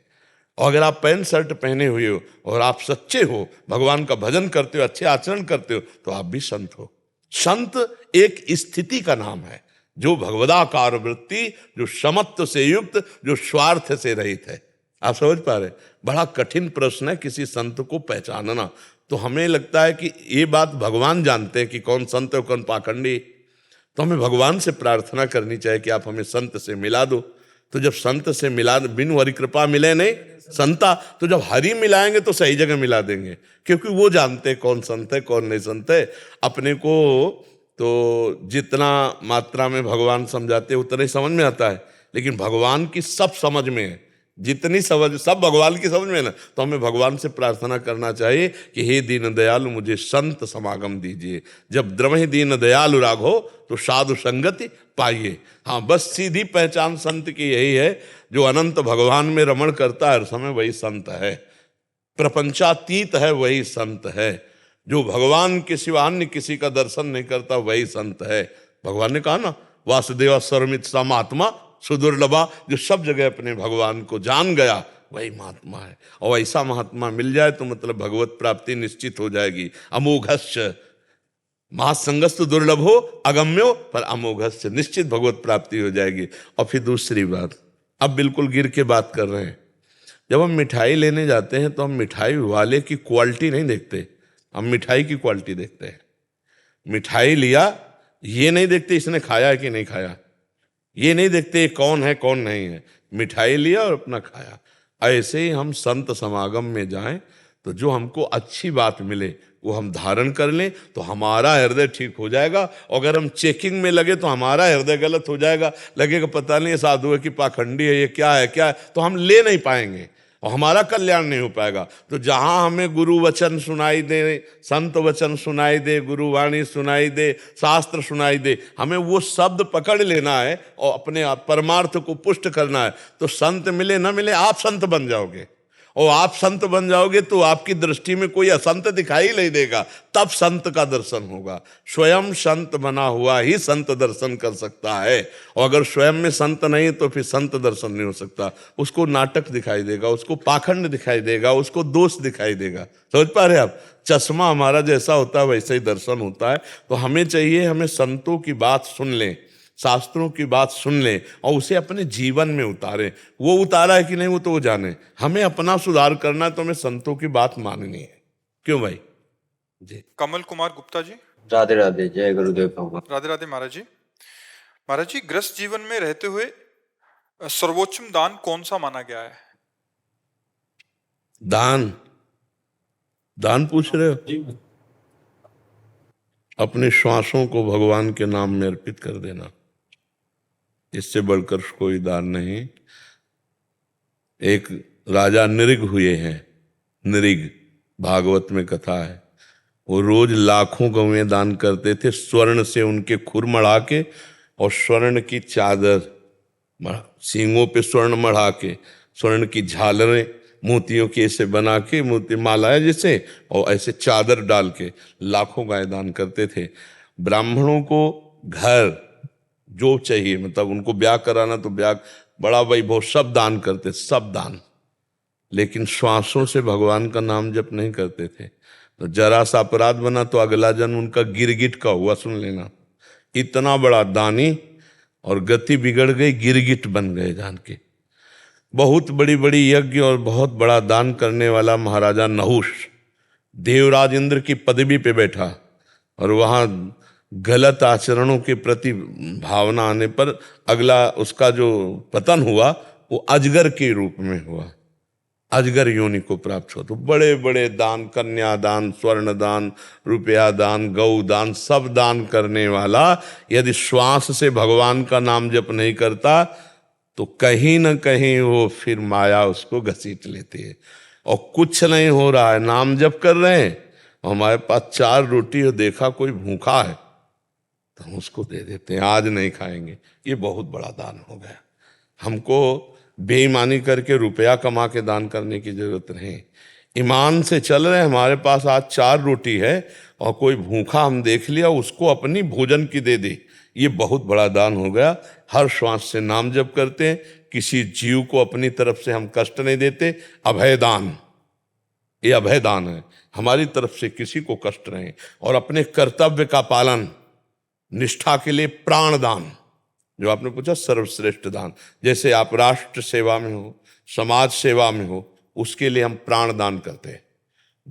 B: और अगर आप पैंट शर्ट पहने हुए हो और आप सच्चे हो, भगवान का भजन करते हो, अच्छे आचरण करते हो, तो आप भी संत हो। संत एक स्थिति का नाम है, जो भगवदाकार वृत्ति, जो समत्व से युक्त, जो स्वार्थ से रहित है। आप समझ पा रहे? बड़ा कठिन प्रश्न है किसी संत को पहचानना। तो हमें लगता है कि ये बात भगवान जानते हैं कि कौन संत है कौन पाखंडी। तो हमें भगवान से प्रार्थना करनी चाहिए कि आप हमें संत से मिला दो, तो जब संत से मिला, बिन हरि कृपा मिले नहीं संता, तो जब हरि मिलाएंगे तो सही जगह मिला देंगे, क्योंकि वो जानते हैं कौन संत है कौन नहीं संत है। अपने को तो जितना मात्रा में भगवान समझाते उतना ही समझ में आता है, लेकिन भगवान की सब समझ में है, जितनी समझ सब भगवान की समझ में है ना, तो हमें भगवान से प्रार्थना करना चाहिए कि हे दीन दयालु मुझे संत समागम दीजिए। जब द्रवहि दीन दयालु राघो तो साधु संगति पाइए। हाँ, बस सीधी पहचान संत की यही है, जो अनंत भगवान में रमण करता है हर समय वही संत है, प्रपंचातीत है वही संत है। जो भगवान के सिवा अन्य किसी का दर्शन नहीं करता वही संत है। भगवान ने कहा ना, वासुदेवा सर्वमित सा महात्मा सुदुर्लभा, जो सब जगह अपने भगवान को जान गया वही महात्मा है। और ऐसा महात्मा मिल जाए तो मतलब भगवत प्राप्ति निश्चित हो जाएगी। अमोघस्य महासंगस्तु दुर्लभो अगम्यो पर अमोघस्य, निश्चित भगवत प्राप्ति हो जाएगी। और फिर दूसरी बात, अब बिल्कुल गिर के बात कर रहे हैं, जब हम मिठाई लेने जाते हैं तो हम मिठाई वाले की क्वालिटी नहीं देखते, हम मिठाई की क्वालिटी देखते हैं। मिठाई लिया ये नहीं देखते इसने खाया है कि नहीं खाया, ये नहीं देखते कौन है कौन नहीं है, मिठाई लिया और अपना खाया। ऐसे ही हम संत समागम में जाएं तो जो हमको अच्छी बात मिले वो हम धारण कर लें तो हमारा हृदय ठीक हो जाएगा। अगर हम चेकिंग में लगे तो हमारा हृदय गलत हो जाएगा, लगेगा पता नहीं साधु है कि पाखंडी है, ये क्या है क्या है, तो हम ले नहीं पाएंगे और हमारा कल्याण नहीं हो पाएगा। तो जहां हमें गुरु वचन सुनाई दे, संत वचन सुनाई दे, गुरु वाणी सुनाई दे, शास्त्र सुनाई दे, हमें वो शब्द पकड़ लेना है और अपने परमार्थ को पुष्ट करना है। तो संत मिले न मिले आप संत बन जाओगे, और आप संत बन जाओगे तो आपकी दृष्टि में कोई असंत दिखाई नहीं देगा, तब संत का दर्शन होगा। स्वयं संत बना हुआ ही संत दर्शन कर सकता है, और अगर स्वयं में संत नहीं तो फिर संत दर्शन नहीं हो सकता। उसको नाटक दिखाई देगा, उसको पाखंड दिखाई देगा, उसको दोष दिखाई देगा। समझ पा रहे आप? चश्मा हमारा जैसा होता है वैसे ही दर्शन होता है। तो हमें चाहिए, हमें संतों की बात सुन लें, शास्त्रों की बात सुन लें और उसे अपने जीवन में उतारें। वो उतारा है कि नहीं वो तो वो जाने, हमें अपना सुधार करना है तो हमें संतों की बात माननी है। क्यों भाई जी?
A: कमल कुमार गुप्ता जी।
G: राधे राधे, जय गुरुदेव भगवान।
A: राधे राधे महाराज जी। महाराज जी, गृहस्थ जीवन में रहते हुए सर्वोच्चम दान कौन सा माना गया है?
B: दान दान पूछ रहे हो? अपने श्वासों को भगवान के नाम में अर्पित कर देना, इससे बढ़कर कोई दान नहीं। एक राजा निरिग हुए हैं, निरिग भागवत में कथा है, वो रोज लाखों गौएं दान करते थे, स्वर्ण से उनके खुर मढ़ा के और स्वर्ण की चादर, सींगों पे स्वर्ण मढ़ा के, स्वर्ण की झालरें मोतियों की ऐसे बना के, मोती माला है जैसे, और ऐसे चादर डाल के लाखों गाय दान करते थे। ब्राह्मणों को घर जो चाहिए, मतलब उनको ब्याह कराना तो ब्याह, बड़ा वैभव, सब दान करते, सब दान, लेकिन श्वासों से भगवान का नाम जप नहीं करते थे। तो जरा सा अपराध बना तो अगला जन्म उनका गिरगिट का हुआ, सुन लेना। इतना बड़ा दानी और गति बिगड़ गई, गिरगिट बन गए जान के। बहुत बड़ी बड़ी यज्ञ और बहुत बड़ा दान करने वाला महाराजा नहुष देवराज इंद्र की पदवी पे बैठा, और वहाँ गलत आचरणों के प्रति भावना आने पर अगला उसका जो पतन हुआ वो अजगर के रूप में हुआ, अजगर योनि को प्राप्त हुआ। तो बड़े बड़े दान, कन्या दान, स्वर्ण दान, रुपया दान, गौ दान, सब दान करने वाला यदि श्वास से भगवान का नाम जप नहीं करता तो कहीं ना कहीं वो फिर माया उसको घसीट लेती है। और कुछ नहीं हो रहा है, नाम जप कर रहे हैं, हमारे पास 4 रोटी और देखा कोई भूखा है तो हम उसको दे देते हैं, आज नहीं खाएंगे। ये बहुत बड़ा दान हो गया। हमको बेईमानी करके रुपया कमा के दान करने की जरूरत नहीं। ईमान से चल रहे, हमारे पास आज 4 रोटी है और कोई भूखा हम देख लिया, उसको अपनी भोजन की दे दी, ये बहुत बड़ा दान हो गया। हर श्वास से नाम जप करते हैं, किसी जीव को अपनी तरफ से हम कष्ट नहीं देते। अभय दान, ये अभय दान है, हमारी तरफ से किसी को कष्ट नहीं। और अपने कर्तव्य का पालन, निष्ठा के लिए प्राण दान, जो आपने पूछा सर्वश्रेष्ठ दान। जैसे आप राष्ट्र सेवा में हो, समाज सेवा में हो, उसके लिए हम प्राण दान करते हैं।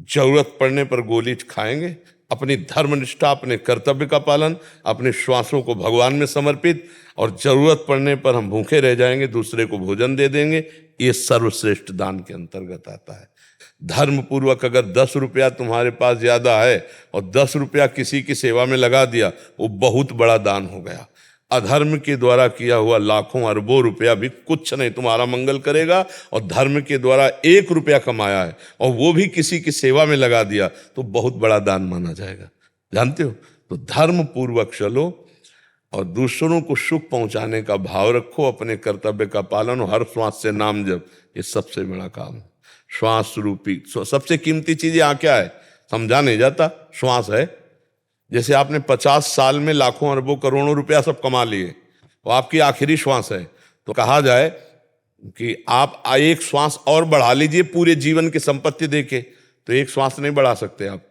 B: जरूरत पड़ने पर गोली खाएंगे, अपनी धर्मनिष्ठा, अपने कर्तव्य का पालन, अपने श्वासों को भगवान में समर्पित, और जरूरत पड़ने पर हम भूखे रह जाएंगे, दूसरे को भोजन दे देंगे, ये सर्वश्रेष्ठ दान के अंतर्गत आता है। धर्म पूर्वक अगर 10 रुपया तुम्हारे पास ज्यादा है और 10 रुपया किसी की सेवा में लगा दिया, वो बहुत बड़ा दान हो गया। अधर्म के द्वारा किया हुआ लाखों अरबों रुपया भी कुछ नहीं तुम्हारा मंगल करेगा, और धर्म के द्वारा 1 रुपया कमाया है और वो भी किसी की सेवा में लगा दिया तो बहुत बड़ा दान माना जाएगा। जानते हो? तो धर्म पूर्वक चलो और दूसरों को सुख पहुंचाने का भाव रखो, अपने कर्तव्य का पालन, हर श्वास से नाम जप, ये सबसे बड़ा काम है। श्वास रूपी सबसे कीमती चीज यहाँ क्या है समझा नहीं जाता, श्वास है। जैसे आपने 50 साल में लाखों अरबों करोड़ों रुपया सब कमा लिए, वो आपकी आखिरी श्वास है, तो कहा जाए कि आप एक श्वास और बढ़ा लीजिए पूरे जीवन की संपत्ति देके, तो एक श्वास नहीं बढ़ा सकते आप।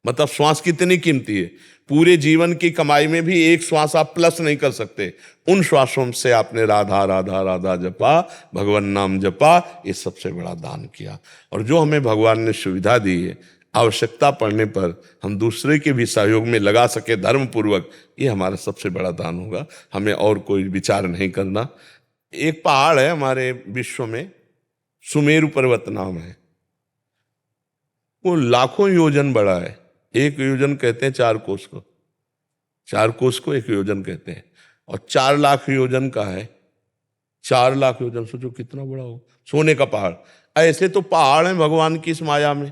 B: मतलब श्वास कितनी कीमती है, पूरे जीवन की कमाई में भी एक श्वास आप प्लस नहीं कर सकते। उन श्वासों से आपने राधा राधा राधा जपा, भगवान नाम जपा, ये सबसे बड़ा दान किया। और जो हमें भगवान ने सुविधा दी है, आवश्यकता पड़ने पर हम दूसरे के भी सहयोग में लगा सके धर्म पूर्वक, ये हमारा सबसे बड़ा दान होगा। हमें और कोई विचार नहीं करना। एक पहाड़ है हमारे विश्व में, सुमेरु पर्वत नाम है, वो लाखों योजन बड़ा है। 1 योजन कहते हैं 4 कोस को, 4 कोस को 1 योजन कहते हैं, और 4 लाख योजन का है। 4 लाख योजन सोचो कितना बड़ा हो, सोने का पहाड़। ऐसे तो पहाड़ हैं भगवान की इस माया में,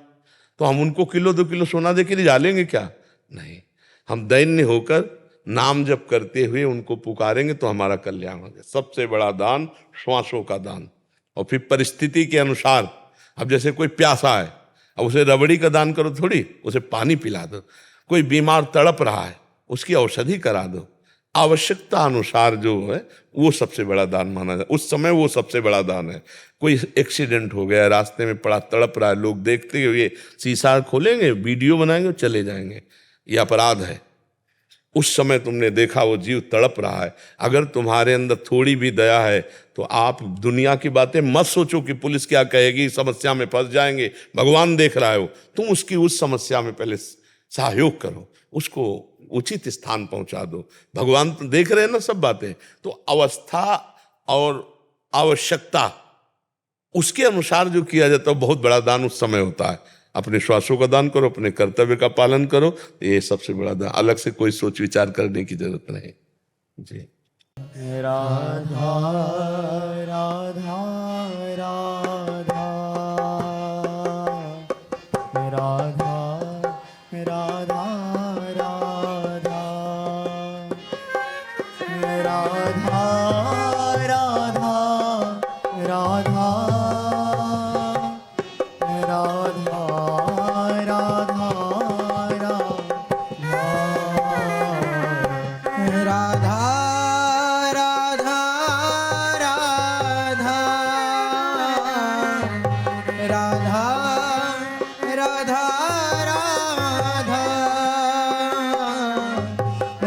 B: तो हम उनको किलो 2 किलो सोना दे के ले लेंगे क्या? नहीं, हम दैन्य होकर नाम जप करते हुए उनको पुकारेंगे तो हमारा कल्याण होगा। सबसे बड़ा दान श्वासों का दान। और फिर परिस्थिति के अनुसार, अब जैसे कोई प्यासा है, अब उसे रबड़ी का दान करो थोड़ी, उसे पानी पिला दो। कोई बीमार तड़प रहा है, उसकी औषधि करा दो। आवश्यकता अनुसार जो है वो सबसे बड़ा दान माना जाए, उस समय वो सबसे बड़ा दान है। कोई एक्सीडेंट हो गया, रास्ते में पड़ा तड़प रहा है, लोग देखते हुए शीशा खोलेंगे, वीडियो बनाएंगे और चले जाएंगे, ये अपराध है। उस समय तुमने देखा वो जीव तड़प रहा है, अगर तुम्हारे अंदर थोड़ी भी दया है तो आप दुनिया की बातें मत सोचो कि पुलिस क्या कहेगी, समस्या में फंस जाएंगे। भगवान देख रहा है वो, तुम उसकी उस समस्या में पहले सहयोग करो, उसको उचित स्थान पहुंचा दो। भगवान तो देख रहे हैं ना सब बातें। तो अवस्था और आवश्यकता उसके अनुसार जो किया जाता है बहुत बड़ा दान उस समय होता है। अपने श्वासों का दान करो, अपने कर्तव्य का पालन करो, ये सबसे बड़ा दान। अलग से कोई सोच विचार करने की जरूरत नहीं जी।
H: राधा राधा राधा राधा राधा राधा राधा राधा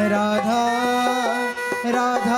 H: राधा राधा